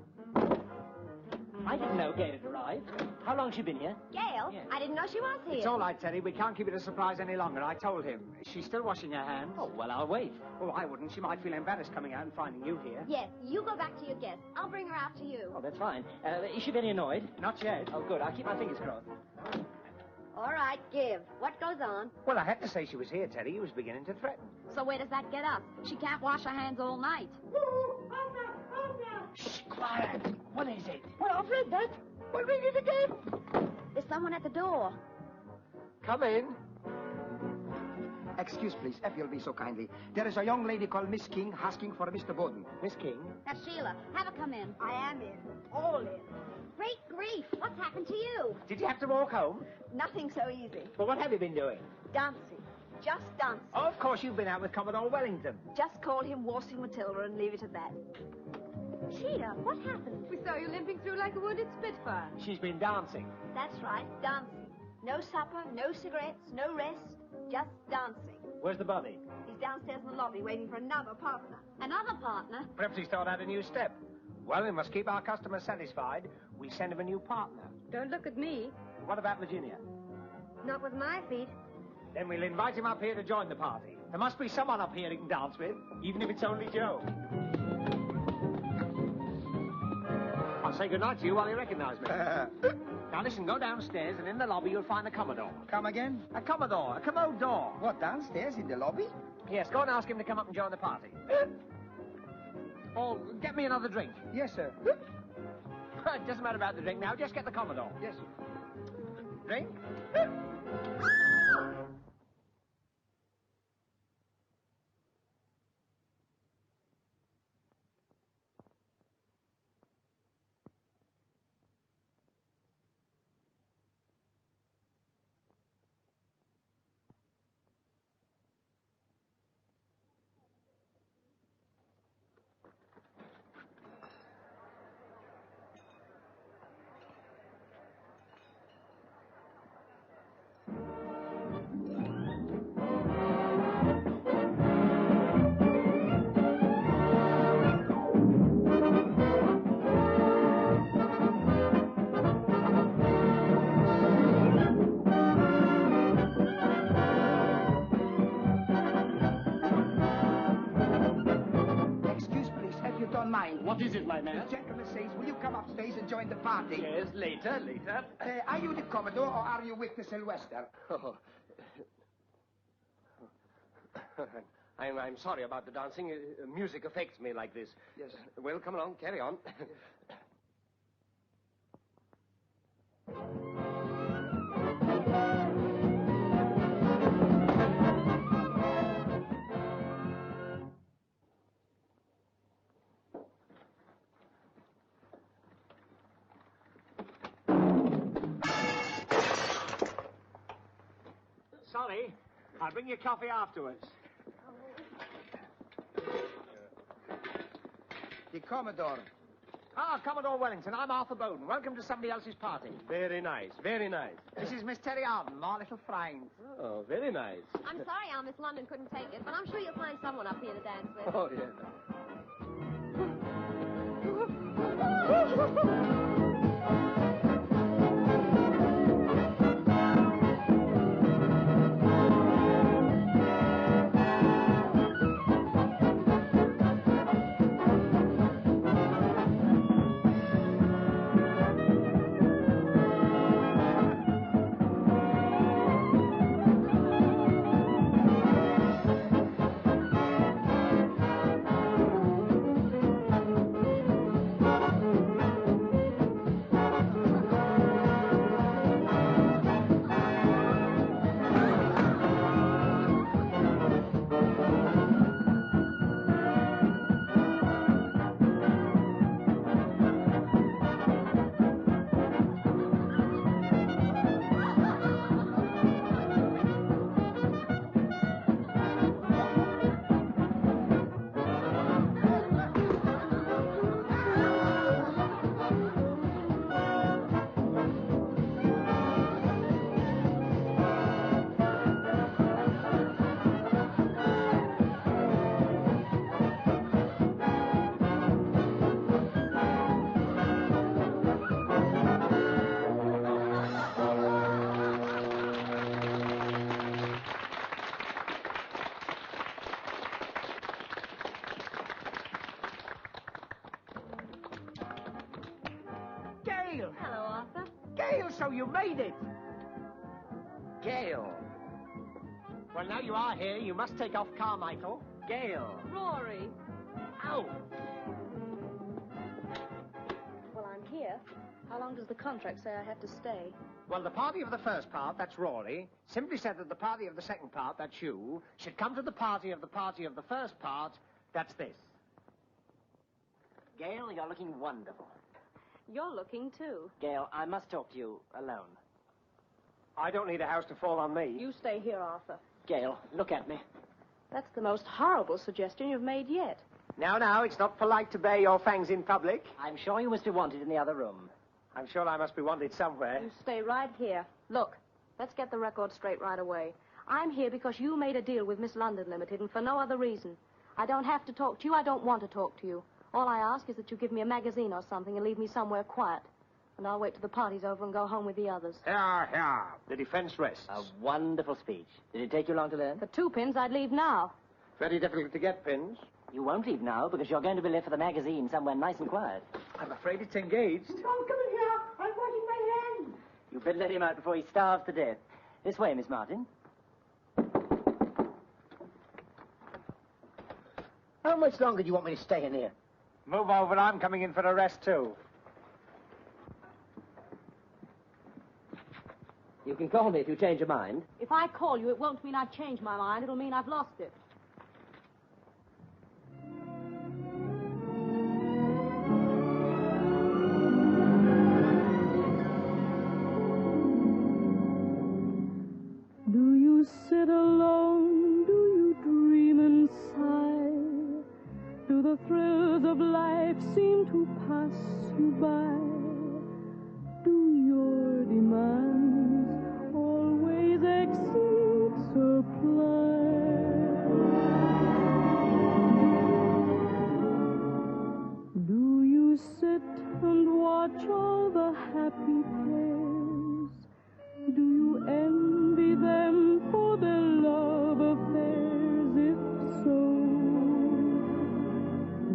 Speaker 3: I didn't know Gail had arrived. How long she been here?
Speaker 12: Gail?
Speaker 3: Yeah.
Speaker 12: I didn't know she was here.
Speaker 7: It's all right, Teddy. We can't keep it a surprise any longer. I told him. She's still washing her hands.
Speaker 3: Oh, well, I'll wait.
Speaker 7: Oh, I wouldn't. She might feel embarrassed coming out and finding you here.
Speaker 12: Yes, you go back to your guest. I'll bring her out to you.
Speaker 3: Oh, that's fine. Is she very annoyed?
Speaker 7: Not yet.
Speaker 3: Oh, good. I'll keep my fingers crossed.
Speaker 12: All right, give. What goes on?
Speaker 7: Well, I had to say she was here, Teddy. He was beginning to threaten.
Speaker 20: So where does that get us? She can't wash her hands all night.
Speaker 7: Shh, quiet. What is it?
Speaker 6: Well, I've read that. Well, read it again.
Speaker 20: There's someone at the door.
Speaker 7: Come in.
Speaker 19: Excuse, please, if you'll be so kindly. There is a young lady called Miss King asking for Mr. Bowden.
Speaker 7: Miss King?
Speaker 20: That's Sheila. Have her come in.
Speaker 13: I am in. All in.
Speaker 12: Great grief. What's happened to you?
Speaker 7: Did you have to walk home?
Speaker 13: Nothing so easy.
Speaker 7: Well, what have you been doing?
Speaker 13: Dancing. Just dancing.
Speaker 7: Oh, of course, you've been out with Commodore Wellington.
Speaker 13: Just call him Waltzing Matilda and leave it at that.
Speaker 12: Sheila, what happened?
Speaker 10: We saw you limping through like a wounded spitfire.
Speaker 7: She's been dancing.
Speaker 13: That's right, dancing. No supper, no cigarettes, no rest, just dancing.
Speaker 7: Where's the body?
Speaker 13: He's downstairs in the lobby waiting for another partner.
Speaker 20: Another partner?
Speaker 7: Perhaps he's thought out a new step. Well, we must keep our customers satisfied. We send him a new partner.
Speaker 10: Don't look at me.
Speaker 7: What about Virginia?
Speaker 9: Not with my feet.
Speaker 7: Then we'll invite him up here to join the party. There must be someone up here he can dance with, even if it's only Joe. I'll say goodnight to you while you recognize me. Now listen, go downstairs and in the lobby you'll find a Commodore.
Speaker 19: Come again?
Speaker 7: A Commodore, a commode door.
Speaker 19: What, downstairs in the lobby?
Speaker 7: Yes, go and ask him to come up and join the party. Or get me another drink.
Speaker 19: Yes, sir.
Speaker 7: It doesn't matter about the drink now, just get the Commodore.
Speaker 19: Yes.
Speaker 7: Drink?
Speaker 19: What is it, my man? The gentleman says, will you come upstairs and join the party?
Speaker 7: Yes, later.
Speaker 19: Are you the Commodore or are you with the Sylvester?
Speaker 7: Oh. I'm sorry about the dancing. Music affects me like this.
Speaker 19: Yes.
Speaker 7: Well, come along, carry on. Sorry, I'll bring you coffee afterwards.
Speaker 19: The Commodore.
Speaker 8: Ah, Commodore Wellington, I'm Arthur Bowden. Welcome to somebody else's party.
Speaker 7: Very nice, very nice.
Speaker 8: This is Miss Terry Arden, my little friend.
Speaker 7: Oh, very nice.
Speaker 12: I'm sorry our Miss London couldn't take it, but I'm sure you'll find someone up here to dance with.
Speaker 7: Oh, yes.
Speaker 8: Gail!
Speaker 9: Hello, Arthur.
Speaker 8: Gail, so you made it!
Speaker 3: Gail.
Speaker 8: Well, now you are here, you must take off Carmichael.
Speaker 3: Gail.
Speaker 9: Rory.
Speaker 8: Ow!
Speaker 15: Well, I'm here. How long does the contract say I have to stay?
Speaker 8: Well, the party of the first part, that's Rory, simply said that the party of the second part, that's you, should come to the party of the first part, that's this.
Speaker 3: Gail, you're looking wonderful.
Speaker 15: You're looking, too.
Speaker 3: Gail, I must talk to you alone.
Speaker 7: I don't need a house to fall on me.
Speaker 15: You stay here, Arthur.
Speaker 3: Gail, look at me.
Speaker 15: That's the most horrible suggestion you've made yet.
Speaker 7: Now, it's not polite to bare your fangs in public.
Speaker 3: I'm sure you must be wanted in the other room.
Speaker 7: I'm sure I must be wanted somewhere.
Speaker 15: You stay right here. Look, let's get the record straight right away. I'm here because you made a deal with Miss London Ltd. and for no other reason. I don't have to talk to you. I don't want to talk to you. All I ask is that you give me a magazine or something and leave me somewhere quiet. And I'll wait till the party's over and go home with the others.
Speaker 7: Here. The defense rests.
Speaker 3: A wonderful speech. Did it take you long to learn?
Speaker 15: For 2 pins, I'd leave now.
Speaker 7: Very difficult to get pins.
Speaker 3: You won't leave now because you're going to be left for the magazine somewhere nice and quiet.
Speaker 7: I'm afraid it's engaged.
Speaker 6: Don't come in here. I'm washing my hands.
Speaker 3: You better let him out before he starves to death. This way, Miss Martin.
Speaker 6: How much longer do you want me to stay in here?
Speaker 7: Move over, I'm coming in for a rest, too.
Speaker 3: You can call me if you change your mind.
Speaker 15: If I call you, it won't mean I've changed my mind. It'll mean I've lost it.
Speaker 1: Do you sit alone? Do you dream and sigh? Do the thrills of life seem to pass you by? Do your demands always exceed supply? Do you sit and watch all the happy pairs? Do you envy them for their love affairs? If so,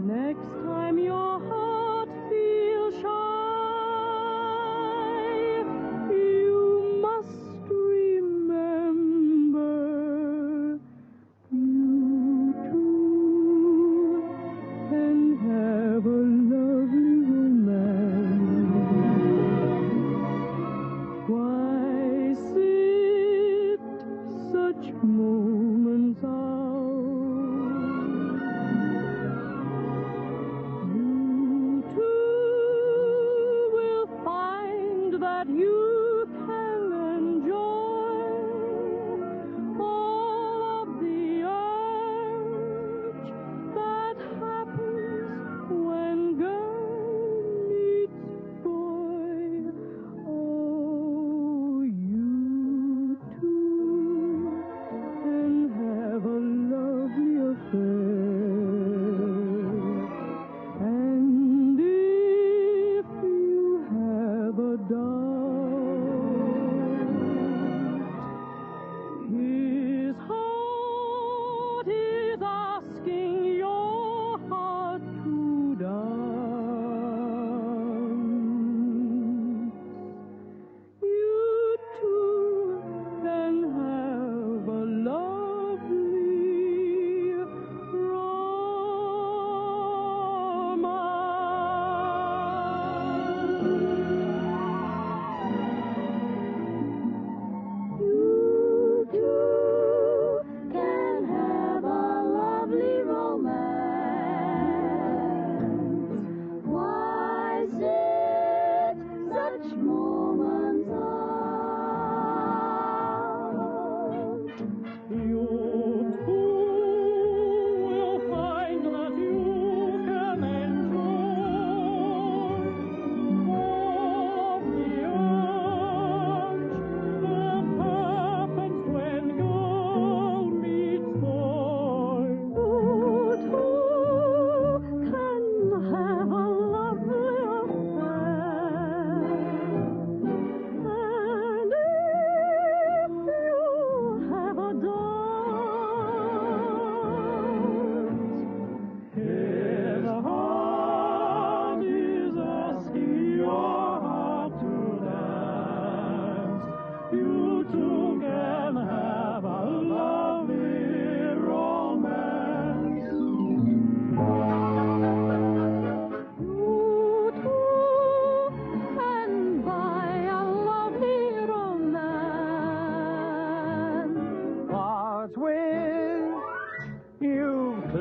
Speaker 1: next time your heart feels shy, you must remember you too can have a lovely romance.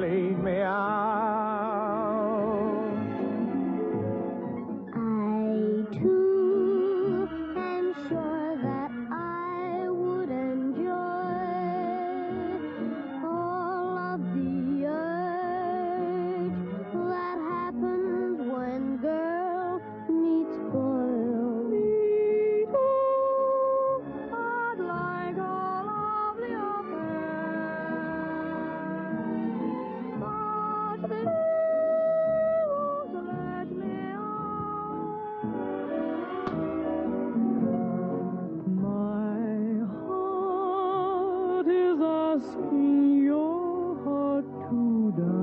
Speaker 8: clean me out.
Speaker 5: I, too, am sure that I would enjoy all of the urge that happens when girl meets boy. Me too, I'd like all of the affairs, but they won't let me
Speaker 1: My heart is asking your heart to dance.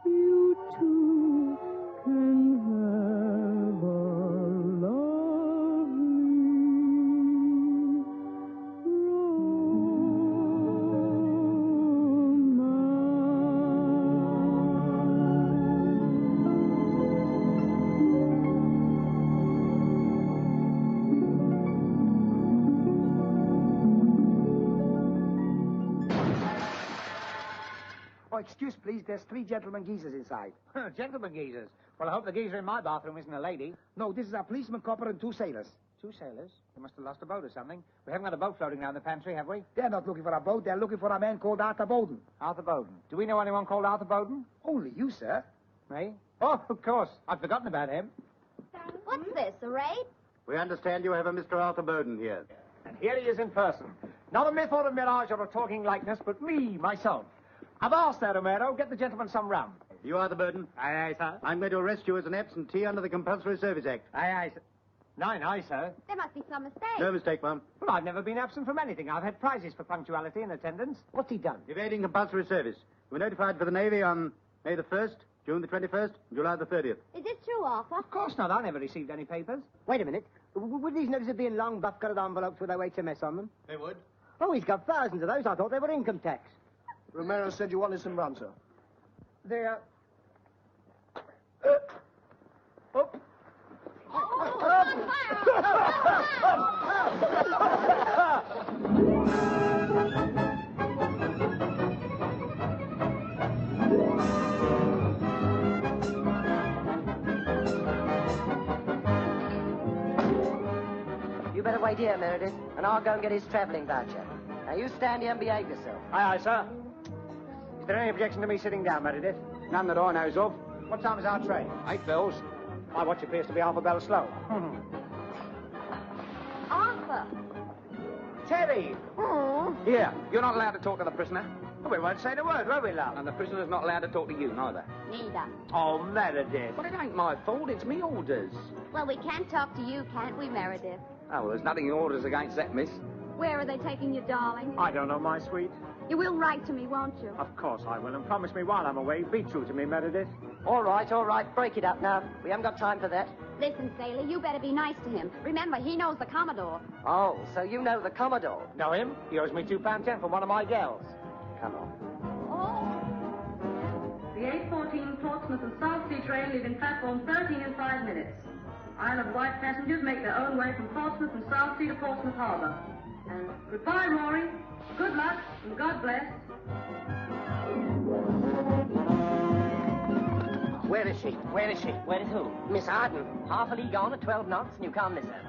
Speaker 1: You too can have a lovely
Speaker 19: Oh, excuse, please. There's 3 gentlemen geezers inside.
Speaker 8: Gentlemen geezers. Well, I hope the geezer in my bathroom isn't a lady.
Speaker 19: No, this is a policeman, copper, and 2 sailors.
Speaker 8: 2 sailors? They must have lost a boat or something. We haven't got a boat floating down the pantry, have we?
Speaker 19: They're not looking for a boat. They're looking for a man called Arthur Bowden.
Speaker 8: Arthur Bowden. Do we know anyone called Arthur Bowden?
Speaker 19: Only you, sir.
Speaker 8: Me? Oh, of course. I'd forgotten about him.
Speaker 12: What's this, a raid?
Speaker 18: We understand you have a Mr. Arthur Bowden here.
Speaker 7: And here he is in person. Not a myth or a mirage or a talking likeness, but me, myself. I've asked there, Romero, get the gentleman some rum.
Speaker 18: You are the Bowden?
Speaker 7: Aye, aye, sir.
Speaker 18: I'm going to arrest you as an absentee under the Compulsory Service Act.
Speaker 7: Aye, aye, sir. Aye, aye, sir.
Speaker 12: There must be some mistake.
Speaker 18: No mistake, ma'am.
Speaker 7: Well, I've never been absent from anything. I've had prizes for punctuality and attendance. What's he done?
Speaker 18: Evading compulsory service. You were notified for the Navy on May the 1st, June the 21st, and July the 30th.
Speaker 12: Is this true, Arthur?
Speaker 7: Of course not. I never received any papers.
Speaker 6: Wait a minute. Would these notices be in long buff-coloured envelopes with their HMS on them?
Speaker 18: They would.
Speaker 6: Oh, he's got thousands of those. I thought they were income tax.
Speaker 19: Romero said you wanted some rum, sir.
Speaker 7: There.
Speaker 3: You better wait here, Meredith, and I'll go and get his travelling voucher. Now, you stand here and behave yourself.
Speaker 7: Aye, aye, sir. Is there any objection to me sitting down, Meredith?
Speaker 18: None that I knows of.
Speaker 7: What time is our train?
Speaker 18: 8 bells.
Speaker 7: My watch appears to be half a bell slow.
Speaker 12: Arthur.
Speaker 7: Terry!
Speaker 11: Here, you're not allowed to talk to the prisoner.
Speaker 7: We won't say the word, won't we, love?
Speaker 11: And the prisoner's not allowed to talk to you, neither.
Speaker 12: Neither.
Speaker 7: Oh, Meredith.
Speaker 11: But it ain't my fault, it's me orders.
Speaker 12: Well, we can talk to you, can't we, Meredith?
Speaker 11: Oh, well, there's nothing in orders against that, miss.
Speaker 9: Where are they taking you, darling?
Speaker 7: I don't know, my sweet.
Speaker 9: You will write to me, won't you?
Speaker 7: Of course I will, and promise me while I'm away, be true to me, Meredith.
Speaker 3: All right, break it up now. We haven't got time for that.
Speaker 20: Listen, Sailor, you better be nice to him. Remember, he knows the Commodore.
Speaker 3: Oh, so you know the Commodore?
Speaker 7: Know him? He owes me £2.10 from one of my gals.
Speaker 3: Come on.
Speaker 17: The 8:14 Portsmouth and South Sea train leaving platform 13 in 5 minutes. Isle of Wight passengers make their own way from Portsmouth and South Sea to Portsmouth Harbour. And goodbye, Rory. Good luck, and God bless.
Speaker 3: Where is she? Where is she? Where is who? Miss Arden. Half a league on at 12 knots, and you can't miss her.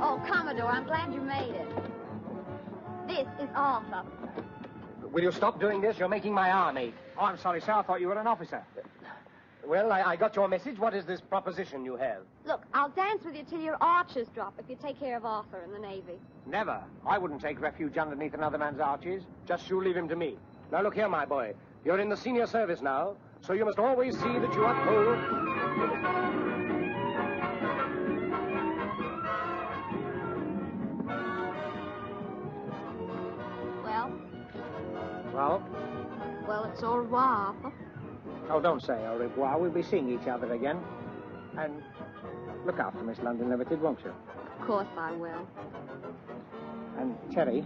Speaker 20: Oh, Commodore, I'm glad you made it. This is Arthur.
Speaker 7: Will you stop doing this? You're making my arm ache. Oh, I'm sorry, sir. I thought you were an officer. Well, I got your message. What is this proposition you have?
Speaker 9: Look, I'll dance with you till your arches drop if you take care of Arthur in the Navy.
Speaker 7: Never. I wouldn't take refuge underneath another man's arches. Just you leave him to me. Now, look here, my boy. You're in the senior service now, so you must always see that you uphold... Well?
Speaker 9: Well, it's au revoir, Arthur.
Speaker 7: Oh, don't say au revoir. We'll be seeing each other again. And look after Miss London Ltd, won't you?
Speaker 20: Of course I will.
Speaker 7: And Terry,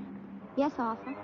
Speaker 20: Yes, Arthur?